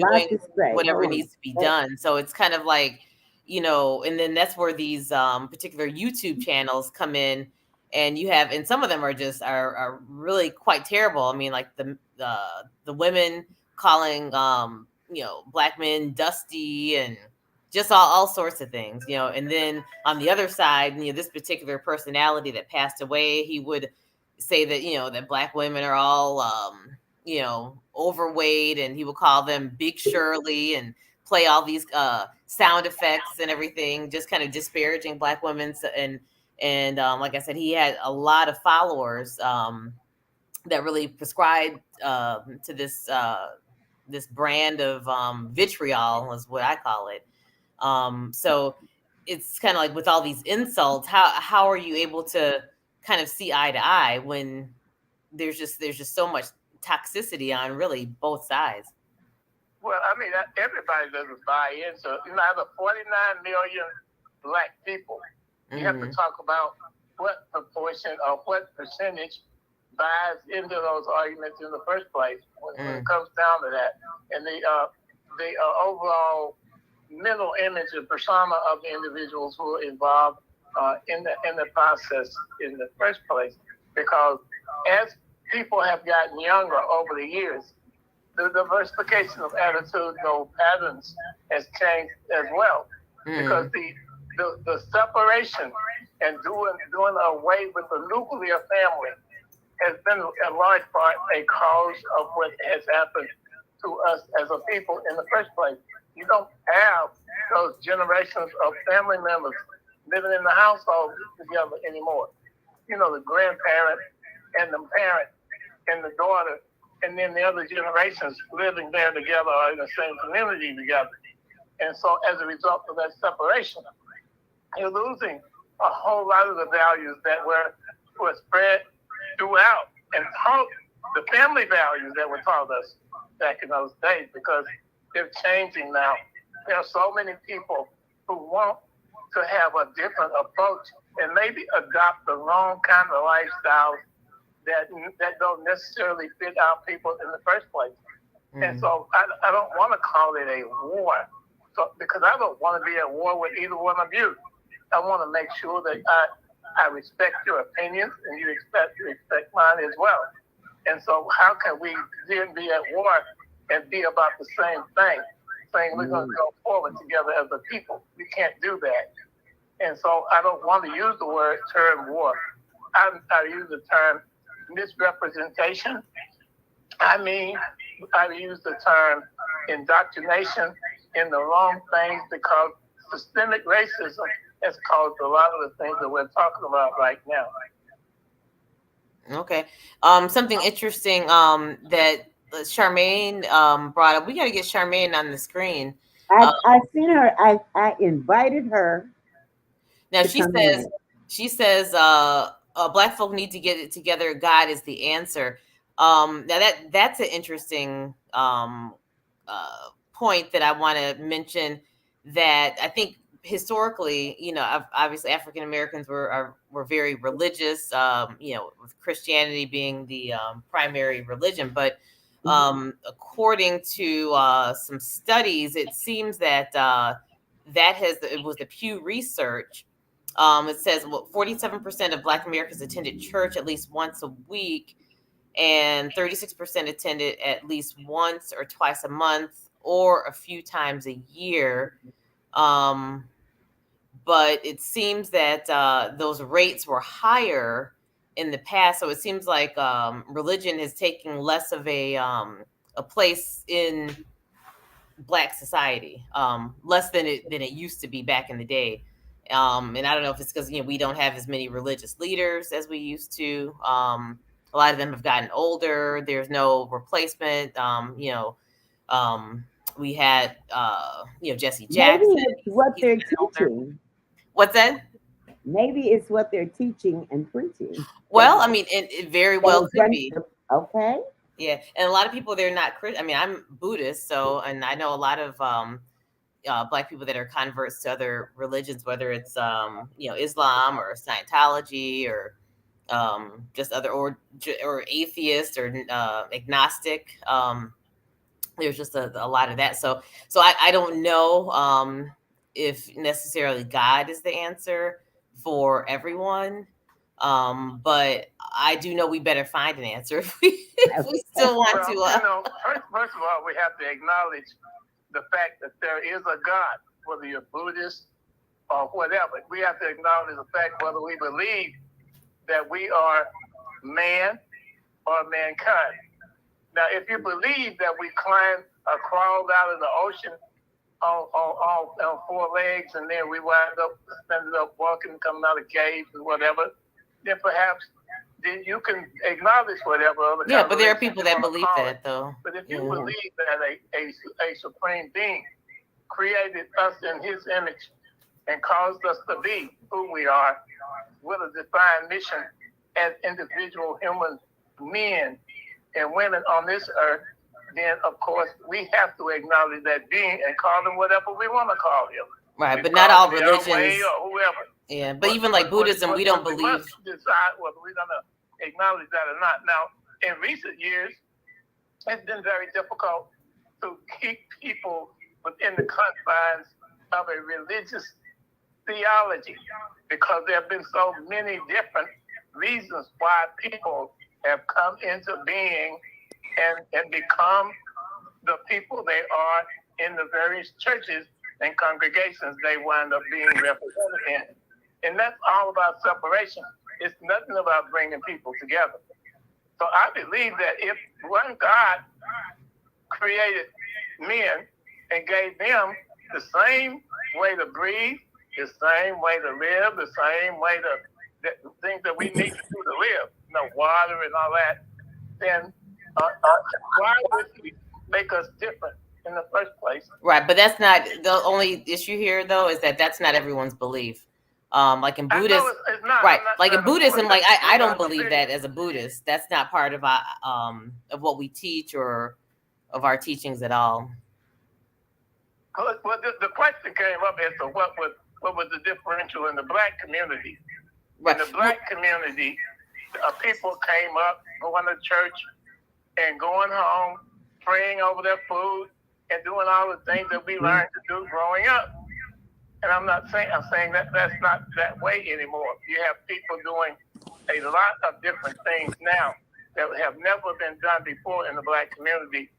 whatever needs to be done. So it's kind of like, and then that's where these particular YouTube channels come in, and you have, and some of them are really quite terrible. I mean, like the women calling black men dusty and just all sorts of things, and then on the other side, this particular personality that passed away, he would say that, that black women are all, overweight, and he would call them Big Shirley and play all these sound effects and everything, just kind of disparaging black women. And like I said, he had a lot of followers that really prescribed to this brand of vitriol, is what I call it. So it's kind of like with all these insults, how are you able to kind of see eye to eye when there's just so much toxicity on really both sides? Well, I mean, everybody doesn't buy into, out of 49 million black people, you have to talk about what proportion or what percentage buys into those arguments in the first place when it comes down to that. And the overall mental image and persona of the individuals who are involved in the process in the first place. Because as people have gotten younger over the years, the diversification of attitudes or patterns has changed as well. Because the separation and doing away with the nuclear family has been in large part a cause of what has happened to us as a people in the first place. You don't have those generations of family members living in the household together anymore. The grandparent and the parent and the daughter, and then the other generations living there together or in the same community together. And so as a result of that separation, you're losing a whole lot of the values that were spread throughout and taught, the family values that were taught us back in those days, because they're changing now. There are so many people who want to have a different approach and maybe adopt the wrong kind of lifestyles that don't necessarily fit our people in the first place. And so I don't want to call it a war, because I don't want to be at war with either one of you. I want to make sure that I respect your opinions and you respect mine as well. And so how can we then be at war and be about the same thing, saying we're going to go forward together as a people? We can't do that. And so I don't want to use the term war. I use the term misrepresentation. I use the term indoctrination in the wrong things, because systemic racism has caused a lot of the things that we're talking about right now. Okay. Something interesting that Charmaine brought up. We got to get Charmaine on the screen. I seen her. I invited her. Now she says Black folk need to get it together. God is the answer. Now that's an interesting point that I want to mention. That I think historically, obviously African Americans were very religious. With Christianity being the primary religion, but according to some studies, it seems that it was the Pew Research. It says 47% of Black Americans attended church at least once a week, and 36% attended at least once or twice a month or a few times a year. But it seems that those rates were higher in the past. So it seems like religion is taking less of a place in Black society, less than it used to be back in the day. And I don't know if it's because we don't have as many religious leaders as we used to. A lot of them have gotten older. There's no replacement. We had Jesse Jackson. Maybe it's what He's they're getting older. teaching. What's that? Maybe it's what they're teaching and preaching. Well, I mean, it very well could be. Okay. Yeah, and a lot of people, they're not Christian. I mean, I'm Buddhist, and I know a lot of Black people that are converts to other religions, whether it's Islam or Scientology or just other or atheist or agnostic. There's just a lot of that. So I don't know if necessarily God is the answer for everyone. But I do know we better find an answer if we still want to. First of all, we have to acknowledge the fact that there is a God, whether you're Buddhist or whatever. We have to acknowledge the fact whether we believe that we are man or mankind. Now, if you believe that we crawled out of the ocean on four legs, and then we ended up walking, coming out of caves and whatever, then perhaps you can acknowledge whatever other. Yeah, but there are people that believe that, though. But if you believe that a supreme being created us in His image and caused us to be who we are, with a defined mission as individual human men and women on this earth, then of course we have to acknowledge that being and call him whatever we want to call him. Right, but not all religions. Or whoever. Yeah, but even like Buddhism, we don't believe. We must decide whether we're going to acknowledge that or not. Now, in recent years, it's been very difficult to keep people within the confines of a religious theology because there have been so many different reasons why people have come into being and become the people they are in the various churches and congregations they wind up being represented in. And that's all about separation. It's nothing about bringing people together. So I believe that if one God created men and gave them the same way to breathe, the same way to live, the same way the things that we need to do to live, water and all that, then why would He make us different in the first place? Right, but that's not the only issue here, though, is that that's not everyone's belief. Like in Buddhism, it's not, right? Like in Buddhism, like I don't believe that as a Buddhist. That's not part of of what we teach or of our teachings at all. Well, the question came up as to what was the differential in the Black community. Right. In the Black community, people came up, going to church and going home, praying over their food and doing all the things that we learned to do growing up. And I'm saying that that's not that way anymore. You have people doing a lot of different things now that have never been done before in the Black community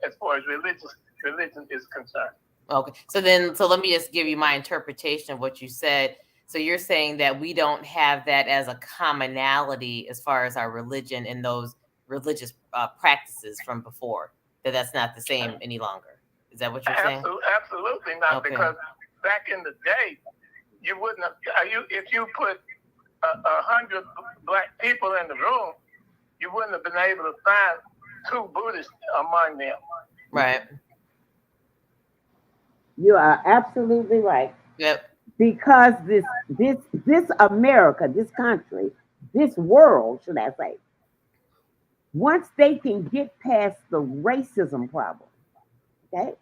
as far as religion is concerned. Okay. So let me just give you my interpretation of what you said. So you're saying that we don't have that as a commonality as far as our religion and those religious practices from before, that's not the same any longer. Is that what you're saying? Absolutely not, okay. Because back in the day, you wouldn't have, if you put 100 Black people in the room, you wouldn't have been able to find 2 Buddhists among them. Right. You are absolutely right. Yep. Because this America, this country, this world, should I say, once they can get past the racism problem, okay?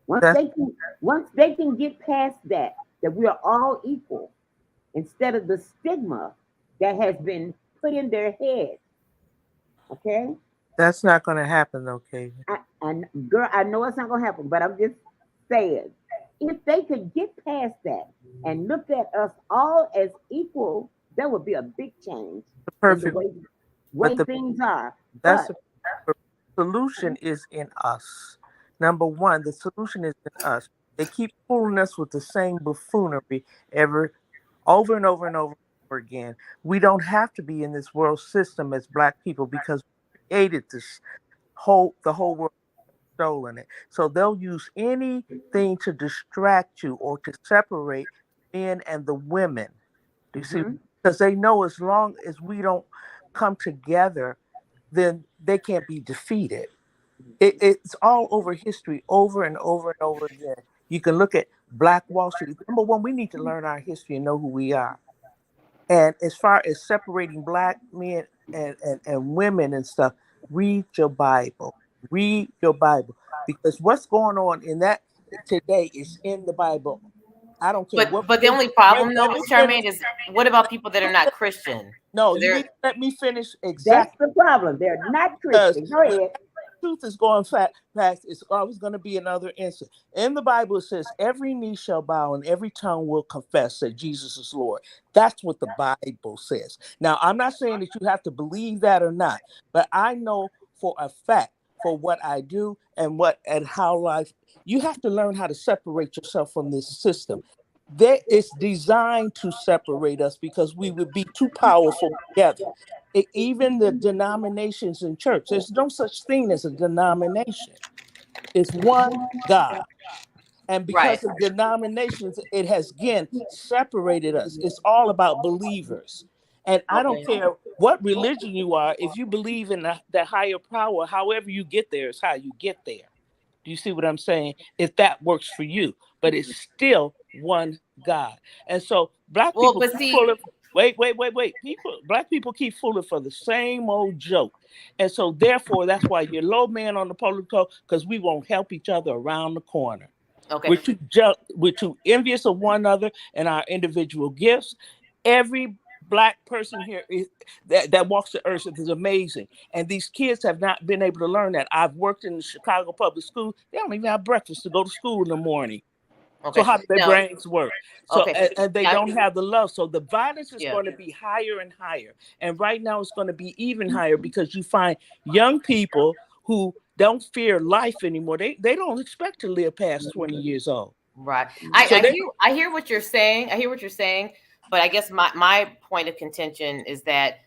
Once That's they can, once they can get past that we are all equal, instead of the stigma that has been put in their head, okay? that's not going to happen, though, Katie. And girl, I know it's not gonna happen, but I'm just saying, if they could get past that and look at us all as equal, that would be a big change in the Perfect. way But things are. that's But the solution is in us. Number one, the solution is in us. They keep fooling us with the same buffoonery over and over and over and over again. We don't have to be in this world system as Black people because we created the whole world stolen it. So they'll use anything to distract you or to separate men and the women. Do you see? mhm, Because they know as long as we don't come together, then they can't be defeated. It's all over history, over and over and over again. You can look at Black Wall Street. Number one, we need to learn our history and know who we are. And as far as separating Black men and women and stuff, read your Bible. Read your Bible. Because what's going on in that today is in the Bible. I don't care what But the only wait, problem though, let me Miss finish. Charmaine, is what about people that are not Christian? No, you They're need to let me finish that's exactly the problem. They're not because Christian. Go ahead. truth is going fast. It's always going to be another instant. In the Bible, it says, every knee shall bow and every tongue will confess that Jesus is Lord. That's what the Bible says. Now, I'm not saying that you have to believe that or not, but I know for a fact, for what I do and how life, you have to learn how to separate yourself from this system. That is designed to separate us because we would be too powerful together. Even the denominations in church, there's no such thing as a denomination. It's one God. And right. because of denominations, it has again separated us. It's all about believers. And I don't Okay. care what religion you are, if you believe in the higher power, however you get there is how you get there. Do you see what I'm saying? If that works for you, but it's still one God. And so Black Well, people but keep see, fooling. Wait. Black people keep fooling for the same old joke. And so therefore, that's why you're low man on the political, because we won't help each other around the corner. okay. We're too envious of one another and our individual gifts. Every Black person here that walks the earth is amazing. And these kids have not been able to learn that. I've worked in the Chicago public school. They don't even have breakfast to go to school in the morning. So Okay. how do their Now, brains work? So okay. and they Now, don't have the love. So the violence is yeah. going to be higher and higher. And right now it's going to be even higher because you find young people who don't fear life anymore. They don't expect to live past 20 years old. Right. So they I hear what you're saying. I hear what you're saying. But I guess my point of contention is that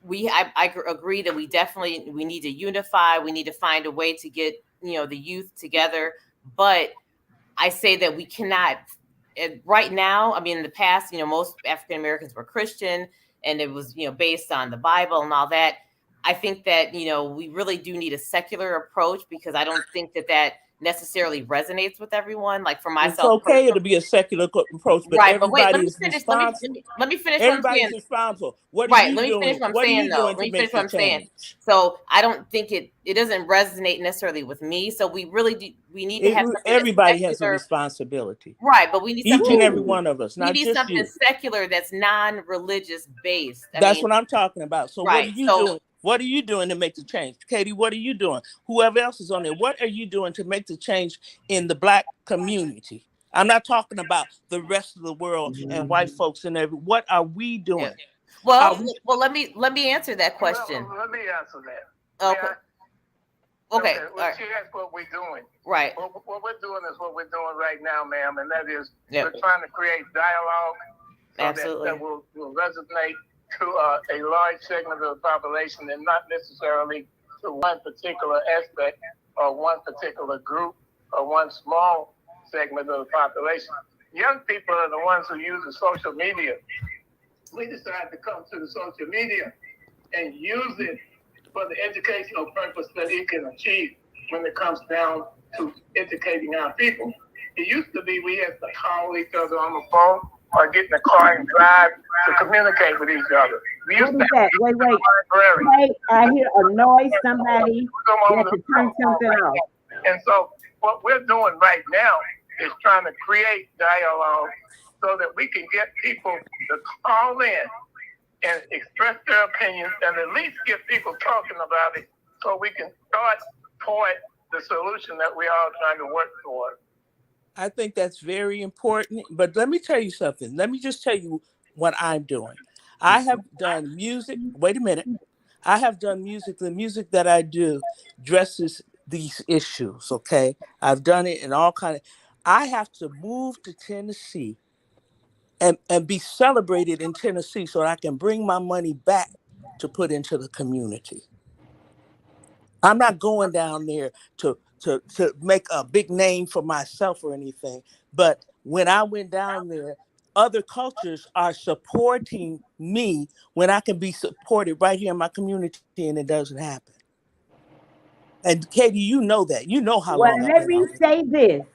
I agree that we need to unify. We need to find a way to get, the youth together. But I say that we cannot right now. I mean, in the past, most African Americans were Christian, and it was, based on the Bible and all that. I think that, we really do need a secular approach, because I don't think that necessarily resonates with everyone. Like for it's myself okay personally, to be a secular approach, but right? But wait, let everybody me is finish. responsible. Let me finish what I'm Everybody's saying. responsible. What are Right. you Let me finish doing? what I'm What are saying, you though. doing Let to me finish make what the I'm saying. change? So I don't think it doesn't resonate necessarily with me. So we need to have something that's Everybody has a secular. responsibility. Right, but we need Each something. and every one of us, We not need just something you. secular that's non-religious based. I That's mean, what I'm talking about. So what right. are you So doing? What are you doing to make the change? Katie, what are you doing? Whoever else is on there, what are you doing to make the change in the Black community? I'm not talking about the rest of the world and white folks and every. What are we yeah. doing? Are Well, we, let me answer that question. Well, let me answer that. Okay. Okay. Okay. All Well, right. she asked what we're doing. Right. What we're doing is what we're doing right now, ma'am, and that is Yeah. we're trying to create dialogue so Absolutely. that will resonate to a large segment of the population, and not necessarily to one particular aspect or one particular group or one small segment of the population. Young people are the ones who use the social media. We decided to come to the social media and use it for the educational purpose that it can achieve when it comes down to educating our people. It used to be we had to call each other on the phone or get in the car and drive to communicate with each other. What is that? Wait. Wait, I hear a noise. Somebody has to turn something off. And so what we're doing right now is trying to create dialogue so that we can get people to call in and express their opinions and at least get people talking about it so we can start toward the solution that we are trying to work toward. I think that's very important. But let me tell you something. Let me just tell you what I'm doing. I have done music. Wait a minute. I have done music. The music that I do addresses these issues. Okay. I've done it in all kind of. I have to move to Tennessee and be celebrated in Tennessee so that I can bring my money back to put into the community. I'm not going down there to make a big name for myself or anything. But when I went down there, other cultures are supporting me when I can be supported right here in my community, and it doesn't happen. And Katie, you know that. You know how Well, long I've let been me out there. say this,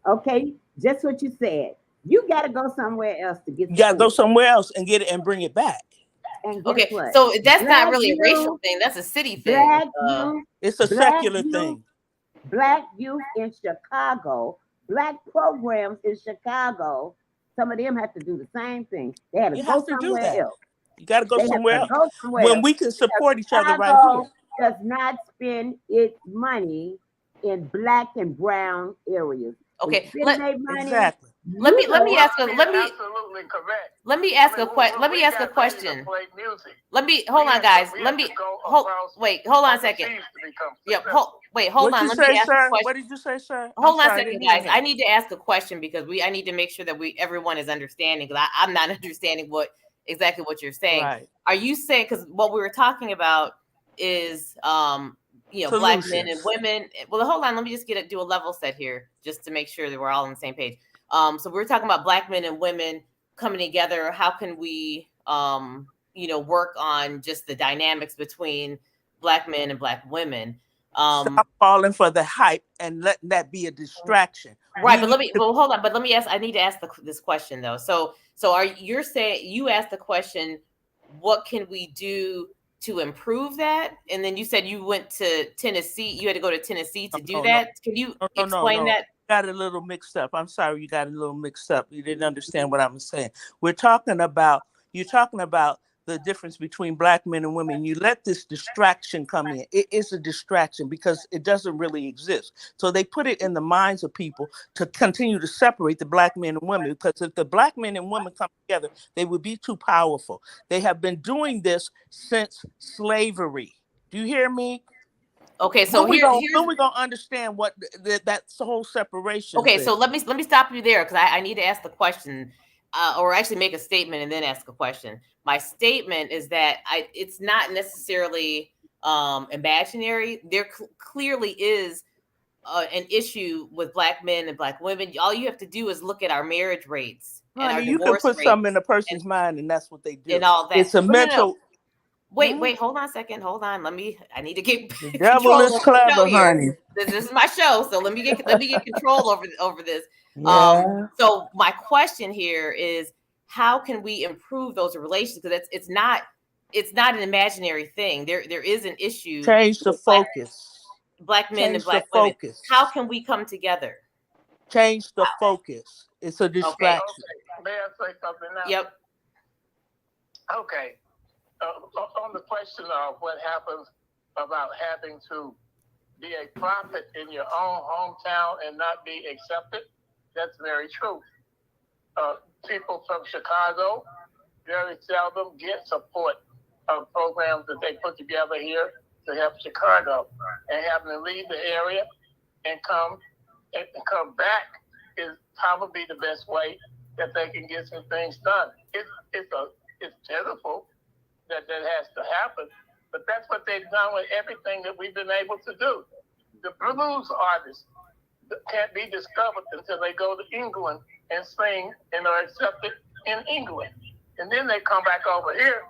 okay? Just what you said. You got to go somewhere else to get You gotta go support. somewhere else and get it and bring it back. And guess Okay, what? so that's not Black really a racial youth, thing. That's a city thing. black youth, It's a black secular youth, thing. black youth in Chicago, black programs in Chicago. Some of them have to do the same thing. They had to You go have to do somewhere that. else. You got to go They have somewhere to else go somewhere when else. we can support each other right Chicago here. does not spend its money in black and brown areas. Okay, They spend their money. Exactly. let me ask a absolutely correct. let me ask a question. Let me ask a question. Let me hold on, guys. Let me hold on a second. Yep. Hold on. What you Let say, me ask a sir? question. What did you say, sir? Hold on a sorry, second, didn't guys. hear. I need to ask a question because I need to make sure that everyone is understanding, because I'm not understanding exactly what you're saying. Right. Are you saying, because what we were talking about is black men and Solutions. women. Well, hold on, let me just do a level set here just to make sure that we're all on the same page. So we're talking about black men and women coming together. How can we work on just the dynamics between black men and black women? Stop falling for the hype and letting that be a distraction. Right, but hold on. But let me ask. I need to ask this question though. So you're saying, you asked the question, what can we do to improve that? And then you said you went to Tennessee. You had to go to Tennessee to do that. Can you explain that? Got a little mixed up. I'm sorry, you got a little mixed up. You didn't understand what I'm saying. You're talking about the difference between black men and women. You let this distraction come in. It is a distraction because it doesn't really exist. So they put it in the minds of people to continue to separate the black men and women, because if the black men and women come together, they would be too powerful. They have been doing this since slavery. Do you hear me? Okay, so when we gonna understand what that whole separation? Okay, so let me stop you there, because I need to ask the question, or actually make a statement and then ask a question. My statement is that it's not necessarily imaginary. There clearly is an issue with black men and black women. All you have to do is look at our marriage rates and our you divorce can put rates something in a person's mind, and that's what they do. and all that. It's a mental. Wait, hold on a second. Hold on. I need to get the devil is clever, honey. This is my show, so let me get control over this. Yeah. So my question here is, how can we improve those relations? Because it's not an imaginary thing. There is an issue. Change the focus. Black men and black women. How can we come together? Change the focus. It's a distraction. Okay. May I say something now? Yep. Okay. On the question of what happens about having to be a prophet in your own hometown and not be accepted, that's very true. People from Chicago very seldom get support of programs that they put together here to help Chicago, and having to leave the area and come back is probably the best way that they can get some things done. It's pitiful that has to happen, but that's what they've done with everything that we've been able to do. The blues artists can't be discovered until they go to England and sing and are accepted in England, and then they come back over here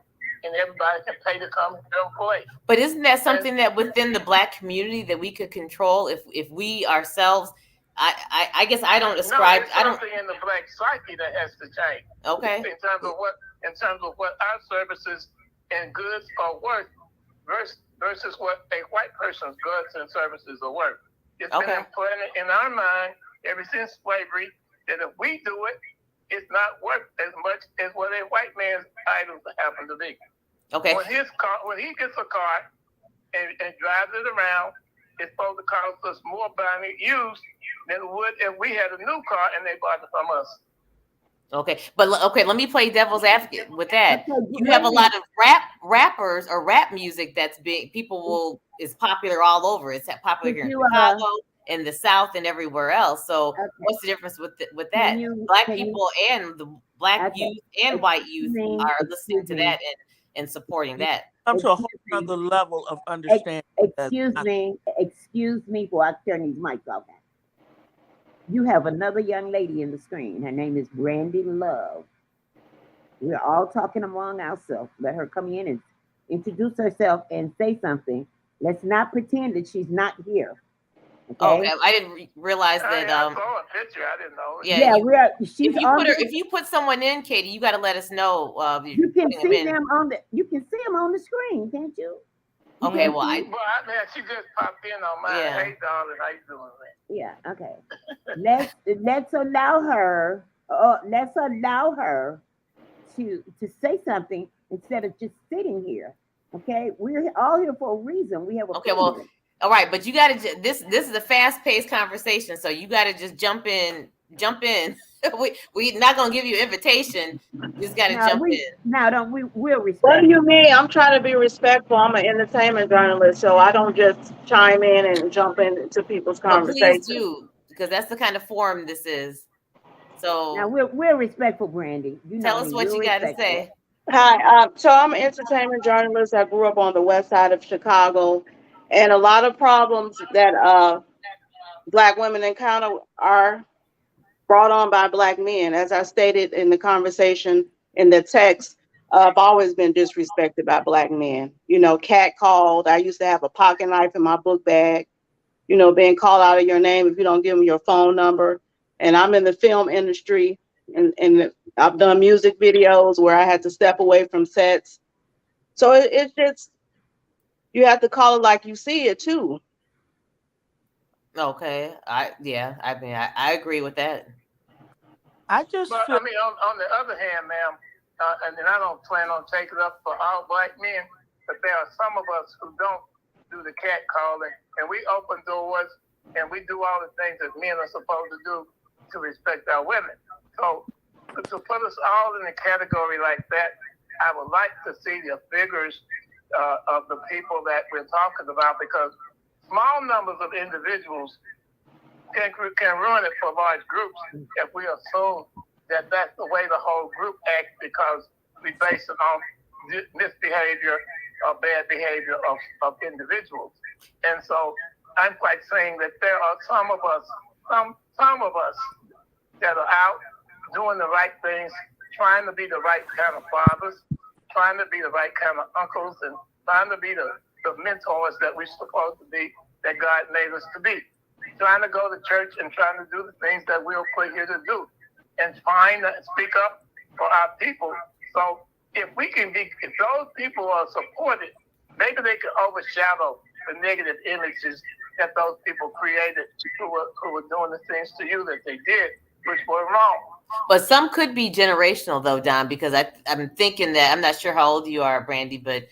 and everybody can pay to come and play. But isn't that something that within the black community that we could control if we ourselves? I guess I don't ascribe. I don't think in the black psyche that has to change. Okay. In terms of what our services and goods are worth versus what a white person's goods and services are worth. It's been implanted in our mind ever since slavery that if we do it, it's not worth as much as what a white man's items happen to be. Okay. When he gets a car and drives it around, it's supposed to cost us more buying it used than it would if we had a new car and they bought it from us. Okay, but let me play devil's advocate with that. Okay, You have a lot of rappers or rap music that's big. Is popular all over. It's popular here in Chicago, in the South, and everywhere else. So, what's the difference with that? Black people and the black youth and white youth are listening to that and supporting that. Come to a whole other level of understanding. Excuse me before I turn these mics off. You have another young lady in the screen. Her name is Brandy Lowe. We're all talking among ourselves. Let her come in and introduce herself and say something. Let's not pretend that she's not here. Okay? I didn't realize that. I saw a picture. I didn't know. Yeah, she's if you put someone in, Katie, you got to let us know. You can see them on the screen, can't you? Okay, well, she just popped in on mine. Yeah. Hey, darling, how you doing, man? Yeah, okay. let's allow her. Let's allow her to say something instead of just sitting here. Okay, we're all here for a reason. We have a well, all right, but you got to. This is a fast-paced conversation, so you got to just jump in. We're not gonna give you an invitation. You just got to jump in. Now, we'll respect. What do you mean? I'm trying to be respectful. I'm an entertainment journalist, so I don't just chime in and jump into people's conversations. Please do, because that's the kind of forum this is. So now we're respectful, Brandy. Tell us what you got to say. Hi, so I'm an entertainment journalist. I grew up on the west side of Chicago, and a lot of problems that Black women encounter are brought on by Black men. As I stated in the conversation in the text, I've always been disrespected by Black men. Catcalled. I used to have a pocket knife in my book bag, being called out of your name if you don't give them your phone number. And I'm in the film industry, and I've done music videos where I had to step away from sets. So it's just, you have to call it like you see it too. Okay. I agree with that. On the other hand, ma'am, and I don't plan on taking it up for all Black men, but there are some of us who don't do the cat calling, and we open doors and we do all the things that men are supposed to do to respect our women. So to put us all in a category like that, I would like to see the figures of the people that we're talking about, because small numbers of individuals can ruin it for large groups if we assume that that's the way the whole group acts because we base it on misbehavior or bad behavior of individuals. And so I'm quite saying that there are some of us that are out doing the right things, trying to be the right kind of fathers, trying to be the right kind of uncles, and trying to be the mentors that we're supposed to be, that God made us to be. Trying to go to church and trying to do the things that we're put here to do, and speak up for our people. So if those people are supported, maybe they can overshadow the negative images that those people created who were doing the things to you that they did, which were wrong. But some could be generational, though, Don, because I'm thinking that, I'm not sure how old you are, Brandy, but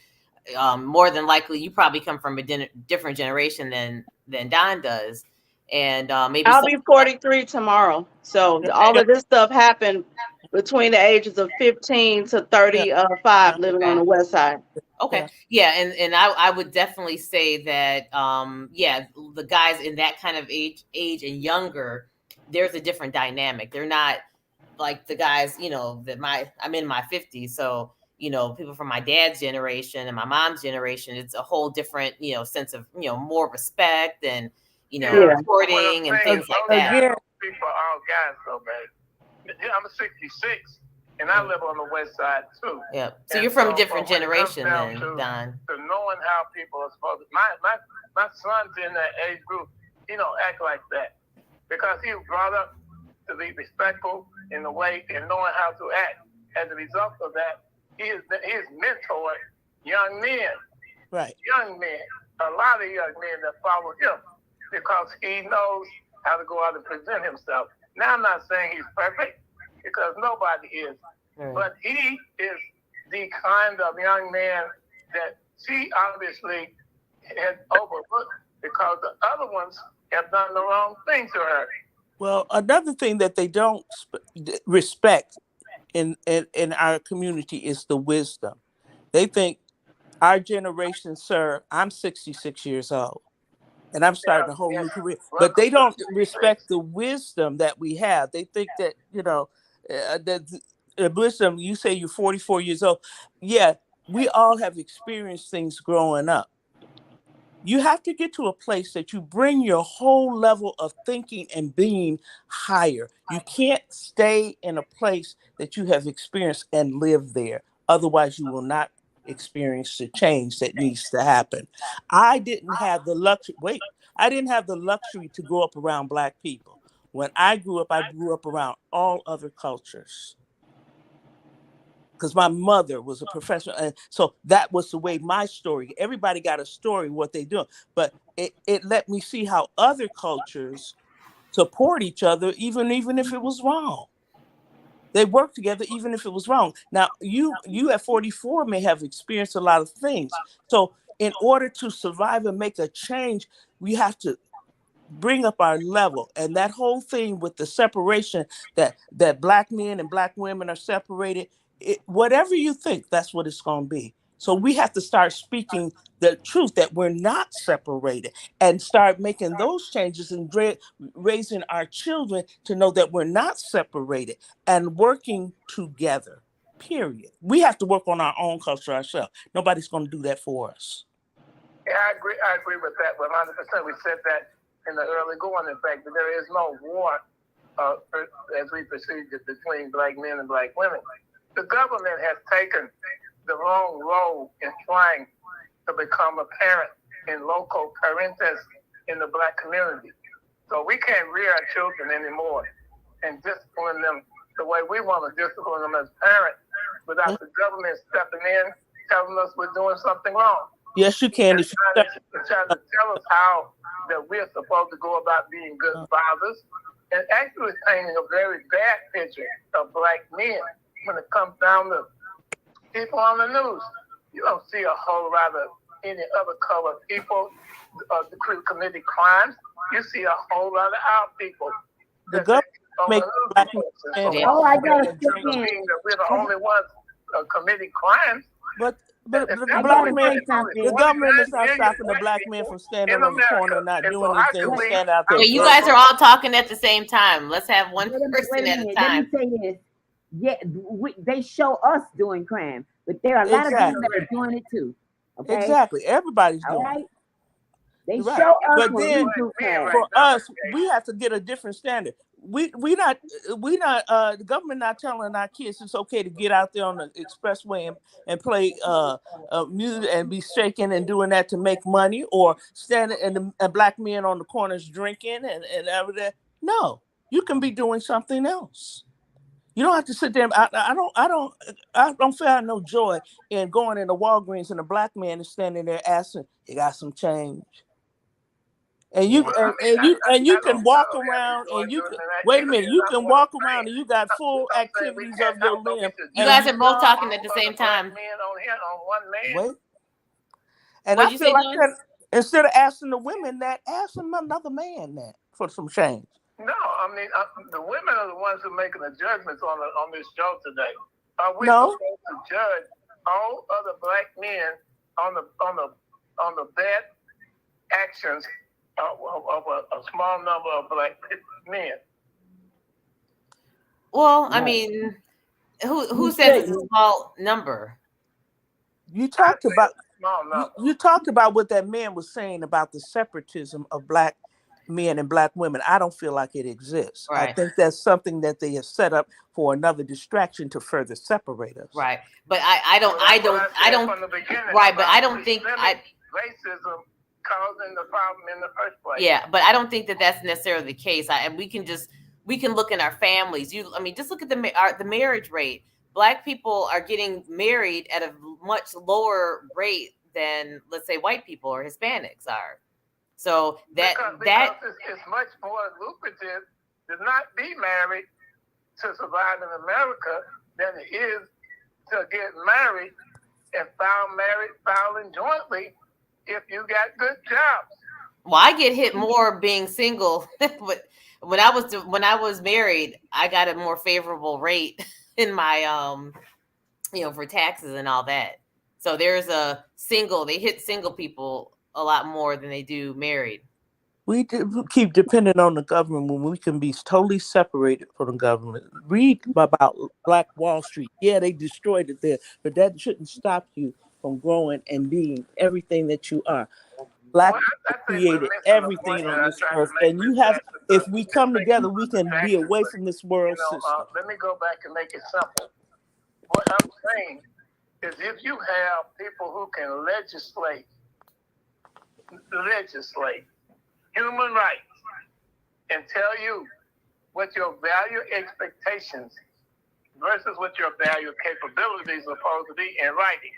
more than likely you probably come from a different generation than Don does. And maybe I'll be 43 tomorrow. So all of this stuff happened between the ages of 15 to 35 living on the west side. Okay. Yeah. And I would definitely say that, the guys in that kind of age and younger, there's a different dynamic. They're not like the guys, I'm in my 50s. So, people from my dad's generation and my mom's generation, it's a whole different, sense of, more respect and, reporting and things like that. People are all guys, though, baby. I'm a 66, and I live on the west side too. Yeah. So you're from a different generation than Don. To knowing how people are supposed to. My son's in that age group. He don't act like that because he was brought up to be respectful in the way and knowing how to act. As a result of that, he is mentored young men, Right. a lot of young men that follow him because he knows how to go out and present himself. Now, I'm not saying he's perfect because nobody is, but he is the kind of young man that she obviously has overlooked because the other ones have done the wrong thing to her. Well, another thing that they don't respect in our community is the wisdom. They think our generation, sir, I'm 66 years old and I'm starting a whole new career, but they don't respect the wisdom that we have. They think that, that the wisdom, you say you're 44 years old. Yeah, we all have experienced things growing up. You have to get to a place that you bring your whole level of thinking and being higher. You can't stay in a place that you have experienced and live there. Otherwise, you will not experience the change that needs to happen. I didn't have the luxury to grow up around Black people. When I grew up around all other cultures, because my mother was a professional. And so that was the way my story, everybody got a story, what they do. But it let me see how other cultures support each other, even if it was wrong. They work together, even if it was wrong. Now, you at 44 may have experienced a lot of things. So in order to survive and make a change, we have to bring up our level. And that whole thing with the separation that Black men and Black women are separated, whatever you think, that's what it's going to be. So we have to start speaking the truth that we're not separated and start making those changes and raising our children to know that we're not separated and working together, period. We have to work on our own culture ourselves. Nobody's going to do that for us. Yeah, I agree with that 100%. We said that in the early going, in fact, that there is no war as we proceed between Black men and Black women. The government has taken the wrong role in trying to become a parent in loco parentis in the Black community. So we can't rear our children anymore and discipline them the way we want to discipline them as parents without the government stepping in, telling us we're doing something wrong. Yes, you can. If you try to tell us how that we're supposed to go about being good fathers, and actually painting a very bad picture of Black men when it comes down to people on the news. You don't see a whole lot of any other colored people committing crimes. You see a whole lot of our people. The government make Black men. I gotta skip in. That we're the only ones committing crimes. But the government is not stopping the Black men from standing on the corner and not doing anything. Stand out there. Wait, you guys are all talking at the same time. Let's have one person at a time. Let me say this. Yeah, they show us doing crime, but there are a lot of people that are doing it too. Okay? Exactly. Everybody's doing it. They show us, but then for us, we have to get a different standard. We not the government not telling our kids it's okay to get out there on the expressway and play music and be shaking and doing that to make money, or standing and Black men on the corners drinking and everything. No, you can be doing something else. You don't have to sit there. I don't feel no joy in going into Walgreens and a Black man is standing there asking, "You got some change?" And you can walk around and you can wait a minute. You can walk around and you got full activities of your limb. You guys are both talking at the same time. Wait. And I feel like that, instead of asking the women that, ask another man that for some change. No, I mean the women are the ones who are making the judgments on this show today. Are we supposed to judge all other Black men on the bad actions of a small number of Black men? Well, I mean, who says it's a small number? You talked about what that man was saying about the separatism of Black men and Black women. I don't feel like it exists. Right. I think that's something that they have set up for another distraction to further separate us. Right. But I don't right, but I don't think racism causing the problem in the first place. Yeah, but I don't think that that's necessarily the case. And we can look in our families. Just look at the marriage rate. Black people are getting married at a much lower rate than, let's say, white people or Hispanics are. So because it's much more lucrative to not be married to survive in America than it is to get married and filing jointly if you got good jobs. Well, I get hit more being single, but when I was married, I got a more favorable rate in my for taxes and all that. So there's they hit single people a lot more than they do married. We keep depending on the government when we can be totally separated from the government. Read about Black Wall Street. Yeah, they destroyed it there, but that shouldn't stop you from growing and being everything that you are. Black people created everything on this earth, and if we come together, we can be away from this world system. Let me go back and make it simple. What I'm saying is, if you have people who can legislate human rights and tell you what your value expectations versus what your value capabilities are supposed to be in writing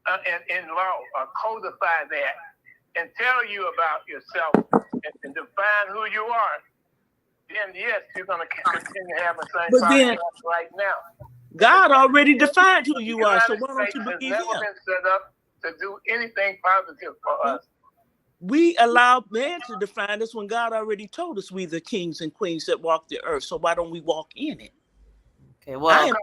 and in law, or codify that and tell you about yourself and define who you are, then yes, you're going to continue having the same problems right now. God already defined who you are, so why don't you believe him? Never been set up to do anything positive for us. We allow man to define us when God already told us we the kings and queens that walk the earth. So why don't we walk in it? Okay, well,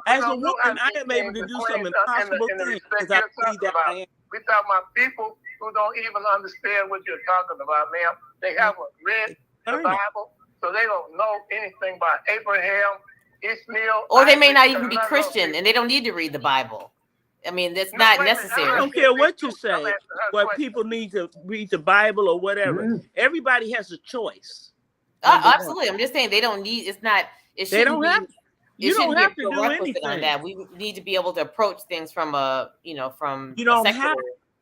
as a woman, I am able to do some impossible things because I believe that I am. We talk about people who don't even understand what you're talking about, ma'am. They haven't read the Bible, so they don't know anything about Abraham, Ishmael. Or they may not even be Christian, and they don't need to read the Bible. I mean, that's not necessary. I don't care what you say, but people need to read the Bible or whatever. Mm-hmm. Everybody has a choice. Absolutely. I'm just saying they don't need, it's not, it they don't be, have, you don't have to do anything on that. We need to be able to approach things from from you don't have,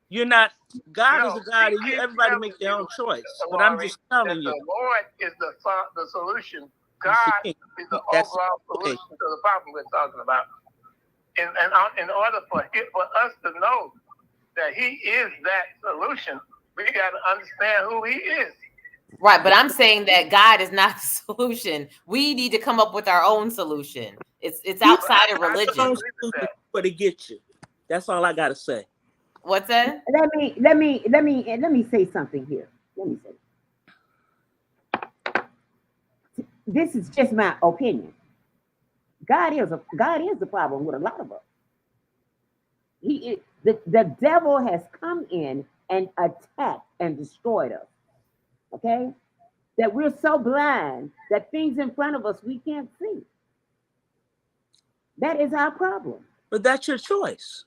you're not, God is a God and everybody make their own choice. But I'm just telling you. The Lord is the solution. God is the overall solution to the problem we're talking about. And in order for us to know that he is that solution, we got to understand who he is. Right, but I'm saying that God is not the solution. We need to come up with our own solution. It's outside of religion. But to get you. That's all I got to say. What's that? Let me say something here. Let me say. This is just my opinion. God is the problem with a lot of us. The devil has come in and attacked and destroyed us. Okay? That we're so blind that things in front of us we can't see. That is our problem. But that's your choice.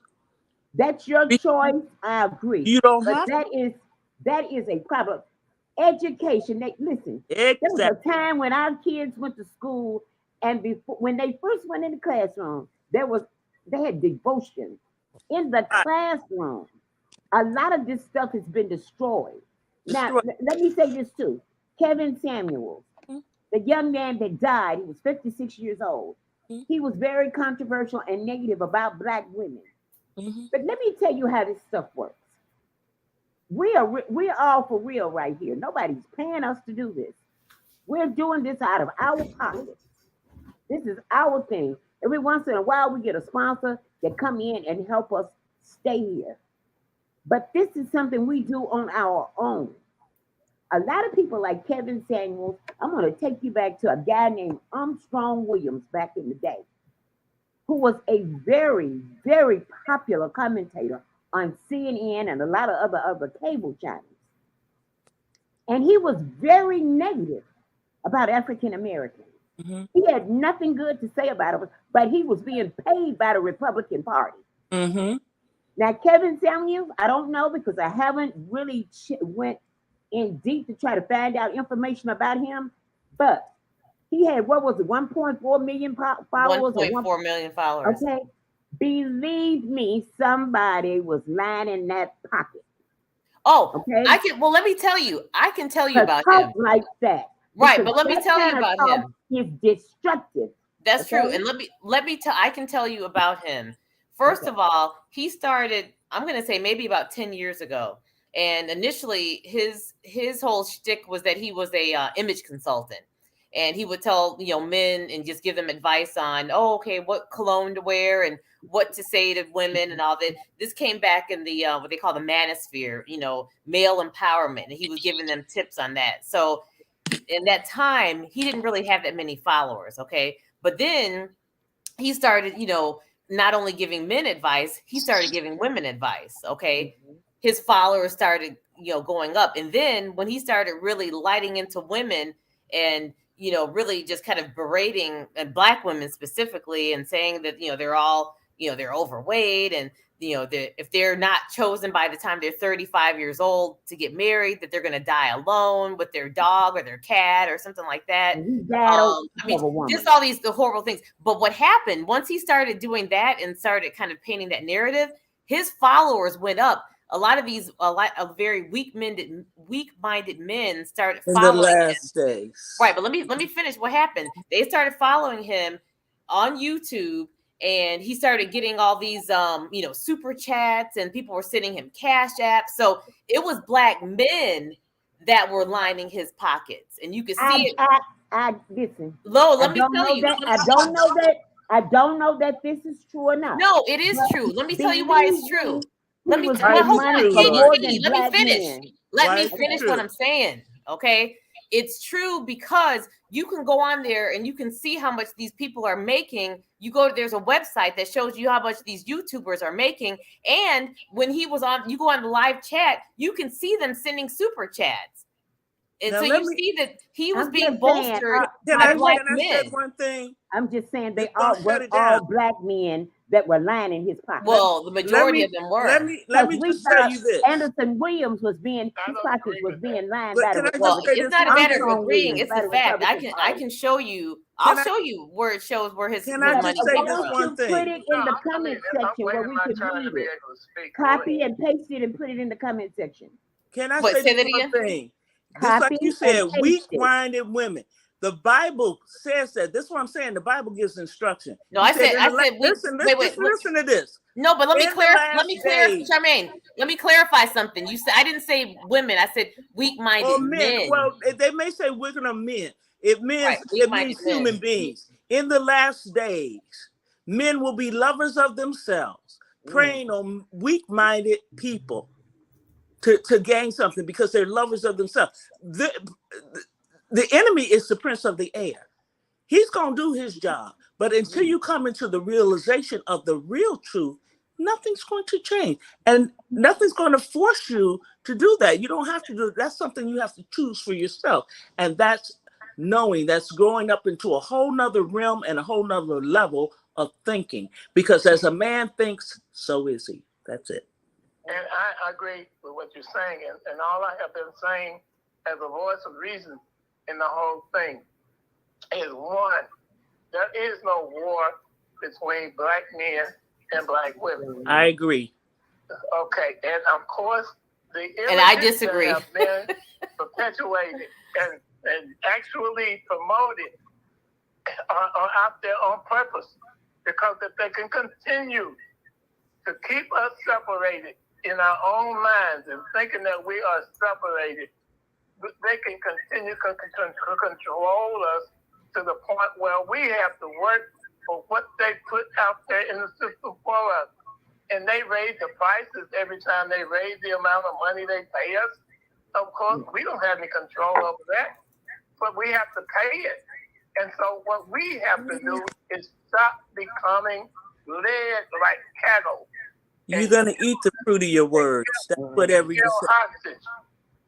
That's your choice. I agree. You don't but have that is a problem. Education. Listen. Exactly. There was a time when our kids went to school, and when they first went in the classroom, they had devotion in the classroom. A lot of this stuff has been destroyed. Now, let me say this too. Kevin Samuels, the young man that died, he was 56 years old. He was very controversial and negative about Black women. But let me tell you how this stuff works. We're all for real right here. Nobody's paying us to do this. We're doing this out of our pockets. This is our thing. Every once in a while, we get a sponsor that come in and help us stay here. But this is something we do on our own. A lot of people like Kevin Samuels, I'm going to take you back to a guy named Armstrong Williams back in the day, who was a very, very popular commentator on CNN and a lot of other cable channels. And he was very negative about African Americans. He had nothing good to say about it, but he was being paid by the Republican Party. Now, Kevin Samuels, I don't know because I haven't really went in deep to try to find out information about him, but he had, 1.4 million followers? 1.4 million followers. Okay. Believe me, somebody was lying in that pocket. Oh, okay. Let me tell you. I can tell you about him. Like that. Right, but let me tell you about him. He's destructive. That's true. And I can tell you about him. First of all, he started, I'm going to say maybe about 10 years ago. And initially his whole shtick was that he was a image consultant. And he would tell, men and just give them advice on, what cologne to wear and what to say to women and all that. This came back in the what they call the manosphere, male empowerment. And he was giving them tips on that. So in that time, he didn't really have that many followers. Okay. But then he started, not only giving men advice, he started giving women advice. Okay. His followers started, going up. And then when he started really lighting into women and, really just kind of berating Black women specifically and saying that, they're all, they're overweight and, if they're not chosen by the time they're 35 years old to get married, that they're going to die alone with their dog or their cat or something like that. Just all the horrible things. But what happened once he started doing that and started kind of painting that narrative, his followers went up. A lot of very weak-minded men started following in the last days. Right, but let me finish what happened. They started following him on YouTube, and he started getting all these super chats, and people were sending him cash apps. So it was Black men that were lining his pockets, and you could see listen. Lowe, let me tell you. I don't know that this is true or not. No, it is true. Let me tell you why it's true. Let me finish what I'm saying. Okay. It's true because you can go on there and you can see how much these people are making. There's a website that shows you how much these YouTubers are making. And when he was on, you go on the live chat, you can see them sending super chats. And now so see that he was being bolstered by Black men. Say one thing? I'm just saying they all Black men that were lining his pockets. Well, the majority of them were. Let me just tell you this. Anderson Williams his pockets was being lined by the it's not a matter of agreeing, it's a fact. I can show you. I'll show you where it shows where his money just say this one thing? Put it in the comment section where we can read it. Copy and paste it and put it in the comment section. Can I say this one thing? Just like you said, weak-minded women. The Bible says that. This is what I'm saying. The Bible gives instruction. No, listen to this. No, but let me clarify, Charmaine. Let me clarify something. You said I didn't say women. I said weak-minded men. Well, they may say women or men. It means human beings. In the last days, men will be lovers of themselves, preying on weak-minded people to gain something because they're lovers of themselves. The enemy is the prince of the air. He's going to do his job. But until you come into the realization of the real truth, nothing's going to change. And nothing's going to force you to do that. You don't have to do it. That's something you have to choose for yourself. And that's growing up into a whole nother realm and a whole nother level of thinking. Because as a man thinks, so is he. That's it. And I agree with what you're saying. And all I have been saying as a voice of reason in the whole thing is one, there is no war between Black men and Black women. I agree. Okay, and of course the and I disagree. Have been perpetuated and actually promoted are out there on purpose because if they can continue to keep us separated in our own minds and thinking that we are separated, they can continue to control us to the point where we have to work for what they put out there in the system for us. And they raise the prices every time they raise the amount of money they pay us. Of course, we don't have any control over that, but we have to pay it. And so what we have to do is stop becoming led like cattle. You're going to eat the fruit of your words. That's whatever you say. Hostage.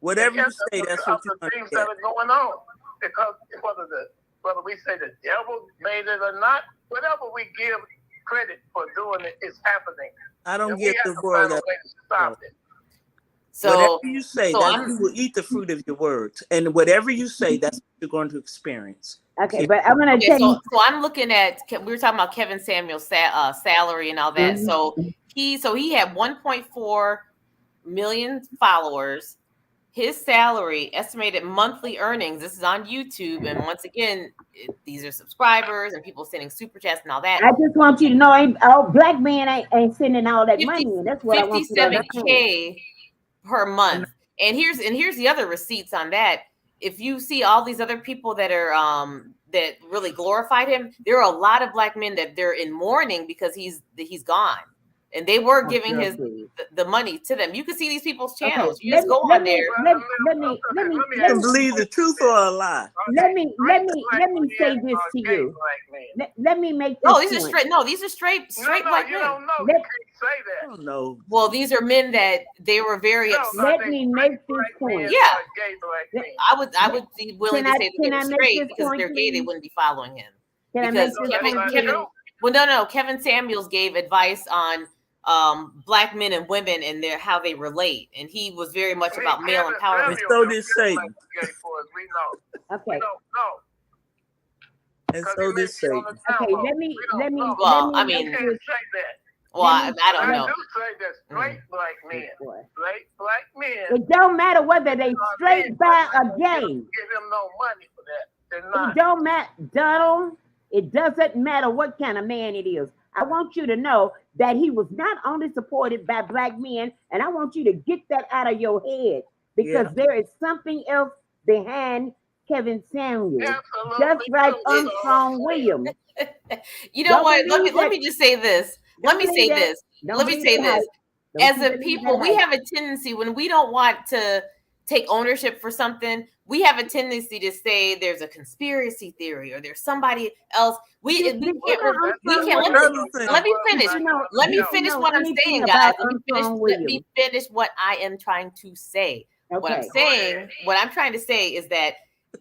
Whatever you say, that's what you're going to get. Things that are going on. Because whether we say the devil made it or not, whatever we give credit for doing it is happening. I don't get the word. Stop it. So whatever you say, you will eat the fruit of your words. And whatever you say, that's what you're going to experience. Okay, but I'm going to tell you. So I'm looking at, we were talking about Kevin Samuel's salary and all that. Mm-hmm. So he had 1.4 million followers. his salary, estimated monthly earnings, this is on YouTube, and once again, these are subscribers and people sending super chats and all that. I just want you to know, black men ain't sending all that money in. That's what I want you to understand. 57K per month. And here's the other receipts on that. If you see all these other people that are that really glorified him, there are a lot of black men that they're in mourning because he's gone. And they were giving the money to them. You can see these people's channels. Okay, you just go on there. Let me You can believe the truth or a lie. Let me say this to you. Let me make this. These are straight. No, these are straight black men. You don't know. You can't say that. I don't know. Well, these are men that they were very upset. Let me make this point. Yeah, I would be willing to say that they were straight because if they're gay, they wouldn't be following him. Because Kevin Samuels gave advice on black men and women and how they relate, and he was very much about male empowerment. And so did Satan. Okay. And so did Satan. Okay, let me. Well, I mean, well, I don't know. I do say that straight black men, straight black men. It don't matter whether they straight by or gay. Give him no money for that. They're not. It don't matter, Donald. It doesn't matter what kind of man it is. I want you to know that he was not only supported by black men, and I want you to get that out of your head because there is something else behind Kevin Samuels, just like Armstrong Williams. You know what? Let me just say this. Let me say this. As a people, we have a tendency when we don't want to take ownership for something, we have a tendency to say there's a conspiracy theory or there's somebody else. We can't. Let me finish. Let me finish what I'm saying, guys. Let me finish what I am trying to say. Okay. What I'm trying to say is that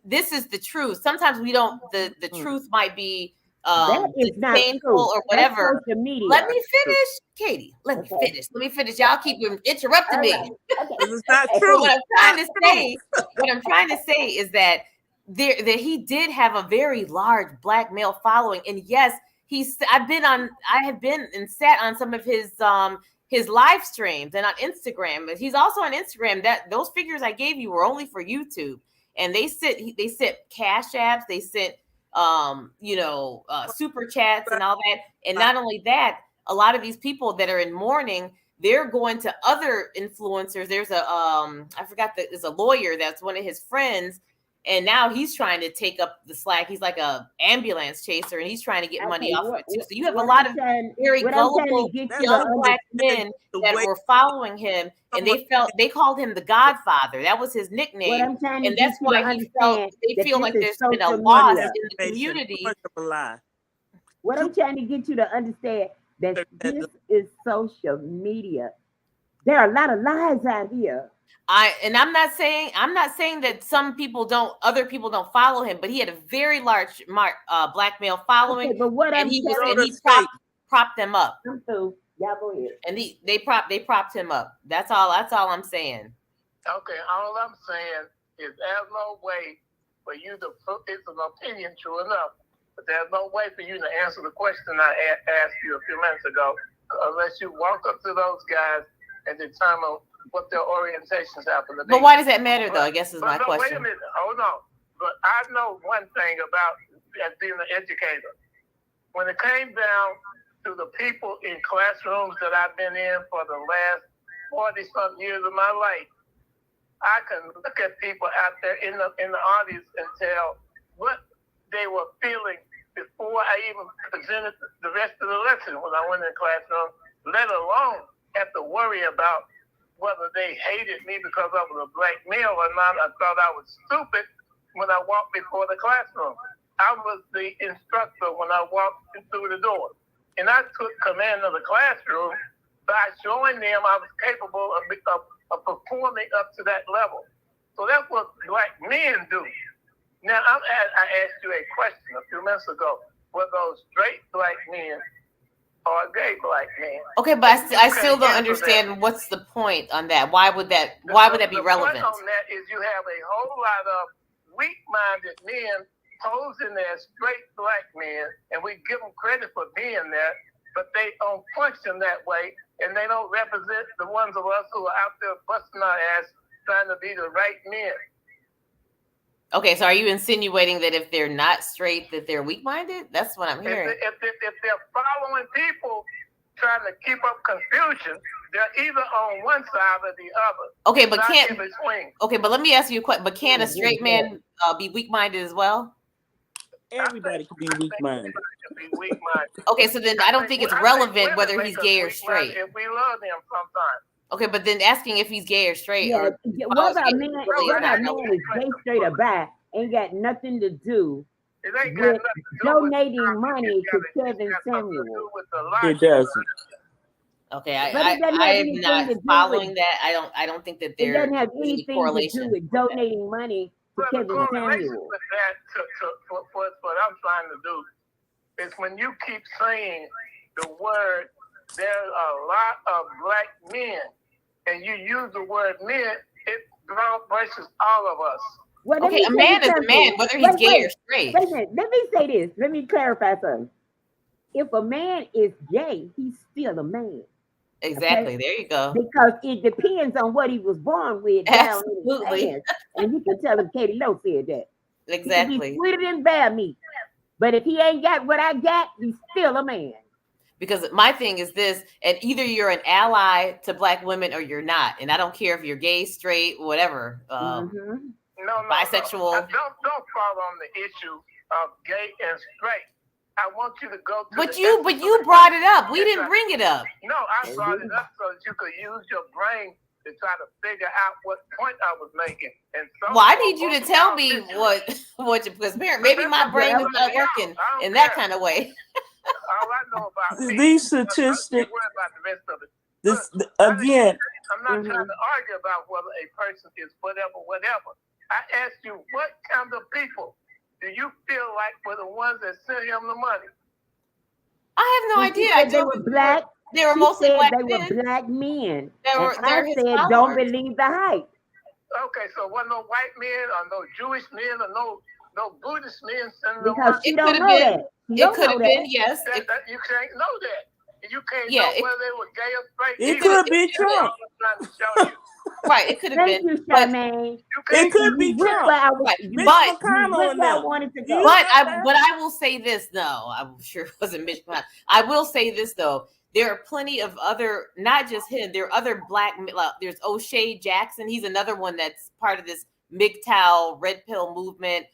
this is the truth. Sometimes we don't. The truth might be that is not painful true. or whatever. Let me finish, Katie. Let me finish. Y'all keep interrupting me. It's not true. What I'm trying to say is that that he did have a very large black male following, and yes, I have been and sat on some of his live streams and on Instagram. He's also on Instagram. That those figures I gave you were only for YouTube, and they sent cash apps. They sent super chats and all that. And not only that, a lot of these people that are in mourning, they're going to other influencers. There's there's a lawyer that's one of his friends, and now he's trying to take up the slack. He's like a ambulance chaser, and he's trying to get money off of it too. So you have a lot of very gullible young black men that were following him, and they called him the Godfather. That was his nickname, and that's why they feel like there's been a loss in the community. What I'm trying to get you to understand that this is social media. There are a lot of lies out here. I'm not saying that other people don't follow him, but he had a very large black male following. Okay, but what he propped them up. I'm through. Y'all go ahead. And they propped him up. That's all I'm saying. Okay, all I'm saying is there's no way for you to put it's an opinion, true enough, but there's no way for you to answer the question I asked you a few minutes ago unless you walk up to those guys and determine what their orientations happen to be. But why does that matter, though? I guess is my question. Wait a minute. Hold on. But I know one thing about as being an educator. When it came down to the people in classrooms that I've been in for the last 40-something years of my life, I can look at people out there in the audience and tell what they were feeling before I even presented the rest of the lesson when I went in the classroom, let alone have to worry about whether they hated me because I was a black male or not. I thought I was stupid when I walked before the classroom. I was the instructor when I walked through the door. And I took command of the classroom by showing them I was capable of performing up to that level. So that's what black men do. Now, I asked you a question a few minutes ago. Were those straight black men or gay black men? Okay, but I still don't understand what's the point on that. Why would that be relevant? The point on that is you have a whole lot of weak-minded men posing as straight black men, and we give them credit for being that, but they don't function that way, and they don't represent the ones of us who are out there busting our ass trying to be the right men. Okay, so are you insinuating that if they're not straight, that they're weak-minded? That's what I'm hearing. If they're following people trying to keep up confusion, they're either on one side or the other. Okay, but not can't. in between. Okay, but let me ask you a question. But can a straight man be weak-minded as well? Everybody can be weak-minded. Okay, so then I don't think it's relevant whether he's gay or straight. If we love them sometimes. Okay, but then asking if he's gay or straight, or whether a man is gay, straight, or bi, ain't got nothing to do with donating money to Kevin Samuel. It doesn't. Okay, I'm not following that. I don't think that there doesn't have anything to do with donating money to Kevin Samuel. With that, what I'm trying to do is when you keep saying the word, there's a lot of black men, and you use the word men, it versus all of us. Well, okay, a man is a man, whether he's gay or straight. Wait a minute. Let me say this. Let me clarify something. If a man is gay, he's still a man. Exactly. Okay? There you go. Because it depends on what he was born with. Absolutely. And you can tell him Katie Lowe said that. Exactly. He can be sweeter than bear meat. But if he ain't got what I got, he's still a man. Because my thing is this, and either you're an ally to black women or you're not. And I don't care if you're gay, straight, whatever. Bisexual. Don't fall on the issue of gay and straight. I want you to go to But you brought it up. We didn't bring it up. No, I brought it up so that you could use your brain to try to figure out what point I was making. And so well, I need you to tell me what because maybe my brain is not working in that kind of way. All I know about these statistics. Again, I'm not trying to argue about whether a person is whatever. I asked you, what kind of people do you feel like were the ones that sent him the money? I have no idea. They were black. They were mostly black men. They were black men. I said, don't believe the hype. Okay, so wasn't no white men or no Jewish men or no Buddhist men sending them money? Because she don't know that. It could have been, yes. You can't know that. You can't know whether they were gay or straight. It could be Trump. Right, it could have been. Thank you, Charmaine. It could be Trump. But I will say this, though. I'm sure it wasn't Mitch McConnell. I will say this, though. There are plenty of other, not just him, there are other black, there's O'Shea Jackson. He's another one that's part of this MGTOW red pill movement.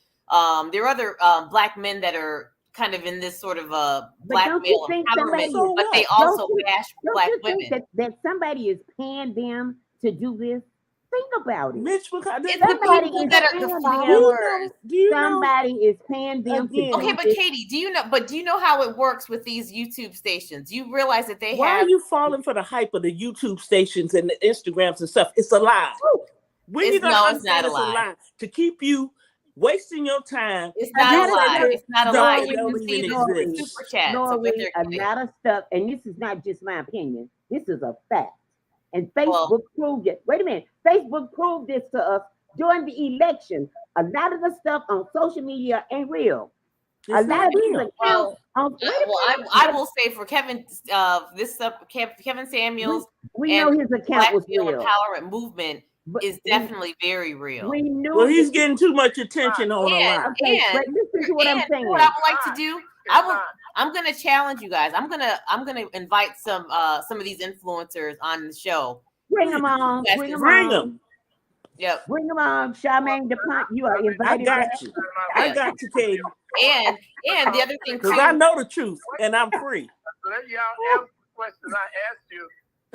There are other black men that are kind of in this sort of black male empowerment, but they also bash black women. That somebody is paying them to do this? Think about it. Mitch McConnell. It's the people that are the followers. Somebody is paying them to okay, but Katie, do you know how it works with these YouTube stations? You realize that they Why are you falling for the hype of the YouTube stations and the Instagrams and stuff? It's a lie. When you gonna understand it's a lie to keep you wasting your time? It's not a lie. It's not a lie. You can see the super chat. A lot of stuff, and this is not just my opinion. This is a fact. And Facebook proved it. Wait a minute. Facebook proved this to us during the election. A lot of the stuff on social media ain't real. A lot of these accounts. I will say for Kevin, Kevin Samuels, we know his account was real. Empowerment movement is definitely very real. We knew. Well, he's getting too much attention on a lot. Okay, but listen to what I'm saying. What I would like to do, I'm gonna challenge you guys. I'm gonna invite some of these influencers on the show. Bring them on. Bring them. Yep. Bring them on, Charmaine DuPont. You are invited. I got you, Katie. And the other thing too, because I know the truth and I'm free. Let y'all answer the question I asked you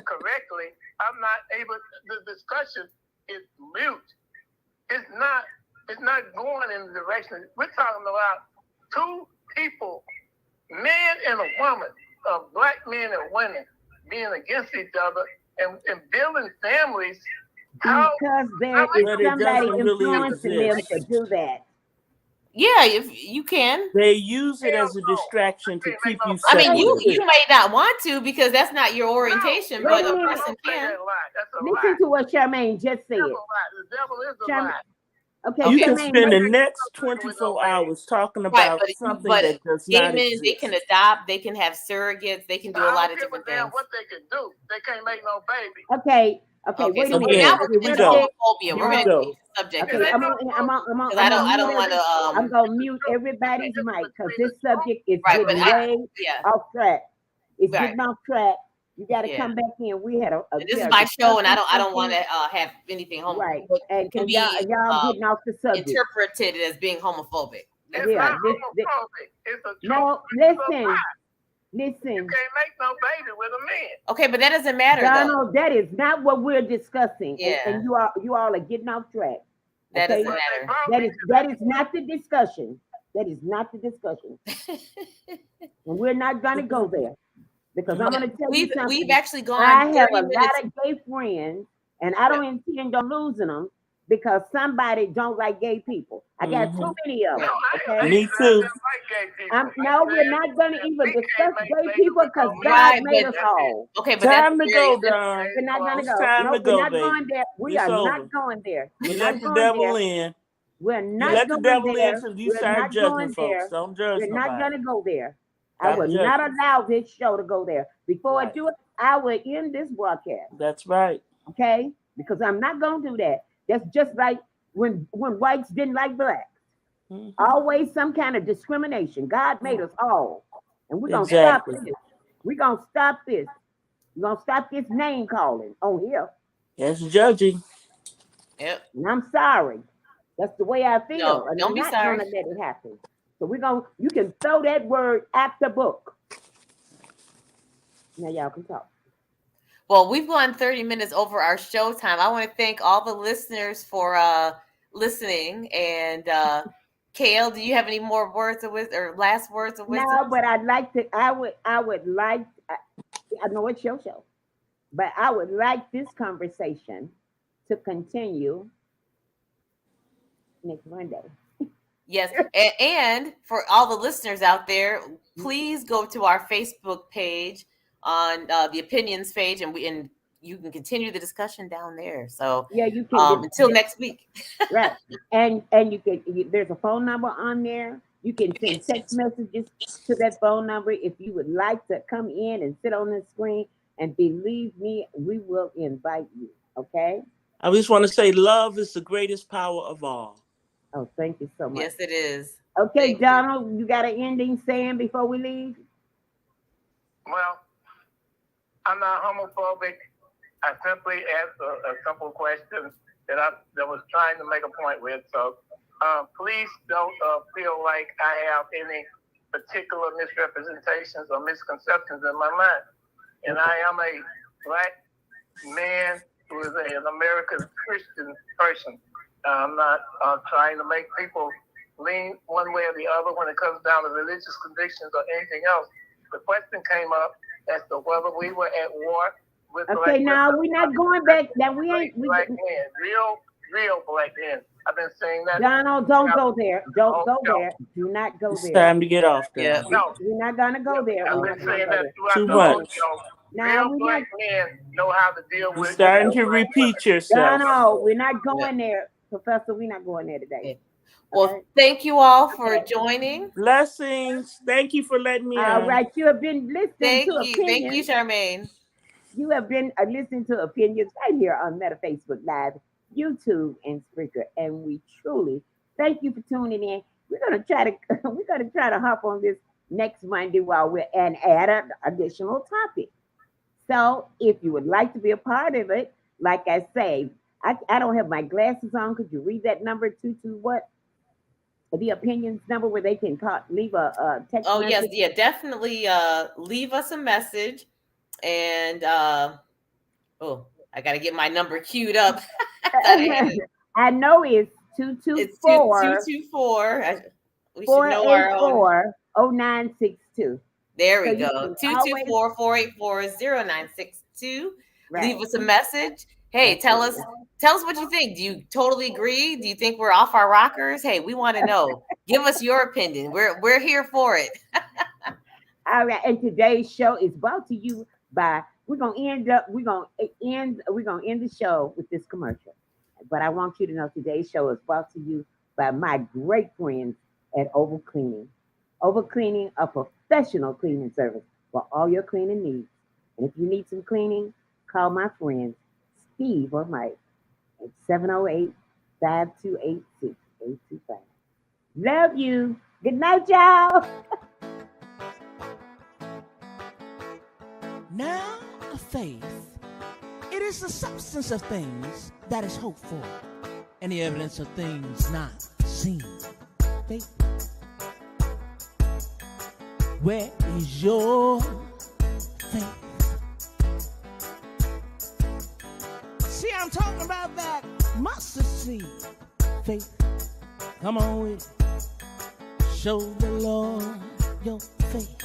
correctly. I'm not able. The discussion is mute. It's not going in the direction. We're talking about two people, man and a woman, black men and women being against each other and building families. Because there is somebody influencing them to do that. Yeah, if you can. They use it as a distraction to keep you separate. I mean, you may not want to because that's not your orientation, but a person can. Listen to what Charmaine just said. The devil is a lie. Okay, you can spend the next 24 hours talking about something that does not exist. They can adopt, they can have surrogates, they can do a lot of different things. What they can do, they can't make no baby. Okay, wait a so minute. again, now we're here we into go. homophobia. We're Here going we to change go. the subject. Okay, I'm I don't want to. I'm gonna mute everybody's mic because this subject is Right, but getting way yeah, off track. It's right. getting off track. You got to Yeah. come back in. We had a And this we is are my show, and I discussing don't want to something. have anything Right, homophobic. and It can be y'all getting off the subject. interpreted as being homophobic. It's Yeah, not homophobic. It's a no, truth. listen. You can't make no baby with a man. Okay, but that doesn't matter, though. Donald, that is not what we're discussing. Yeah. And you all are getting off track. That Okay? doesn't matter. That is not the discussion. That is not the discussion. And we're not gonna go there. Because I'm gonna tell you something. We've actually gone. I have a 30 minutes. lot of gay friends, and I don't intend on losing them because somebody don't like gay people. I got too many of them. Okay? Me too. No, we're not gonna even discuss gay people because God made us all. Okay, but Time to go, Don. We're not gonna go. Time No, to go, we're not baby. going there. We It's are over. not going there. You We're let not the going devil there. in. We're You not let the going devil there. in, so you We're start not judging going folks. there. Don't judge We're not nobody. gonna go there. I Stop would judging. not allow this show to go there. Before I Right. do it, I would end this broadcast. That's right. Okay? Because I'm not gonna do that. That's just like when whites didn't like blacks. Mhm. Always some kind of discrimination. God made us all. And we're gonna Exactly. stop this. We're gonna stop this. We're gonna stop this name calling on here. That's judging. Yep. And I'm sorry. That's the way I feel. No, and don't I'm be not sorry. gonna let it happen. So you can throw that word at the book. Now y'all can talk. Well, we've gone 30 minutes over our show time. I want to thank all the listeners for listening. And KL, do you have any more words of wisdom or last words of wisdom? No, but I'd like to. I would like. I know it's your show, but I would like this conversation to continue next Monday. Yes, and for all the listeners out there, please go to our Facebook page on the opinions page, and you can continue the discussion down there. So yeah, you can until next week. Right, and there's a phone number on there. You can send text messages to that phone number if you would like to come in and sit on the screen. And believe me, we will invite you. Okay. I just want to say love is the greatest power of all. Oh, thank you so much. Yes, it is. Okay, Donald, you got an ending saying before we leave? Well, I'm not homophobic. I simply asked a simple question that was trying to make a point with. So please don't feel like I have any particular misrepresentations or misconceptions in my mind. And I am a black man who is an American Christian person. I'm not trying to make people lean one way or the other when it comes down to religious convictions or anything else. The question came up as to whether we were at war with okay, now we're not going back. Now we ain't black men, real black men. I've been saying that. Donald, don't go there. Don't go there. Do not go It's there. time to get off there. Yeah. No, we're not gonna go there. I've We're been not saying gonna that go throughout Too the whole much. show. Now Real black men know how to deal You're with. starting to repeat yourself. Donald, we're not going there, Professor. We're not going there today. Well, Okay? thank you all for joining. Blessings. Thank you for letting me All on. right, you have been listening Thank to you. opinions. Thank you, Charmaine. You have been listening to opinions right here on Meta Facebook Live, YouTube, and Spreaker, and we truly thank you for tuning in. We're gonna try to hop on this next Monday while we're and add an additional topic. So if you would like to be a part of it, like I say, I don't have my glasses on. Could you read that number to what? The opinions number where they can leave a text Oh, message? yes, yeah, definitely leave us a message. And I got to get my number queued up. I know it's 224. It's 224. We should know our own. 0962. There we So go. 224-484-0962. Right. Leave us a message. Hey, tell us what you think. Do you totally agree? Do you think we're off our rockers? Hey, we want to know. Give us your opinion. We're here for it. All right. And today's show is brought to you by we're gonna end the show with this commercial. But I want you to know today's show is brought to you by my great friends at Oval Cleaning. Oval Cleaning, a professional cleaning service for all your cleaning needs. And if you need some cleaning, call my friends Steve or Mike at 708-5286-825. Love you. Good night, y'all. Now, faith. It is the substance of things that is hoped for, and the evidence of things not seen. Faith. Where is your faith? See, I'm talking about that mustard seed. Faith. Come on with it. Show the Lord your faith.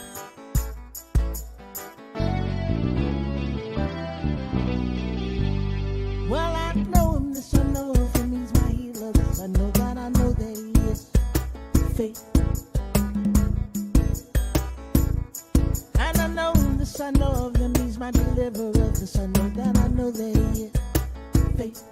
Well, I know him, this I know of him, he's my healer. This I know that he is faith. And I know him, this I know of him, he's my deliverer. This I know that he is faith.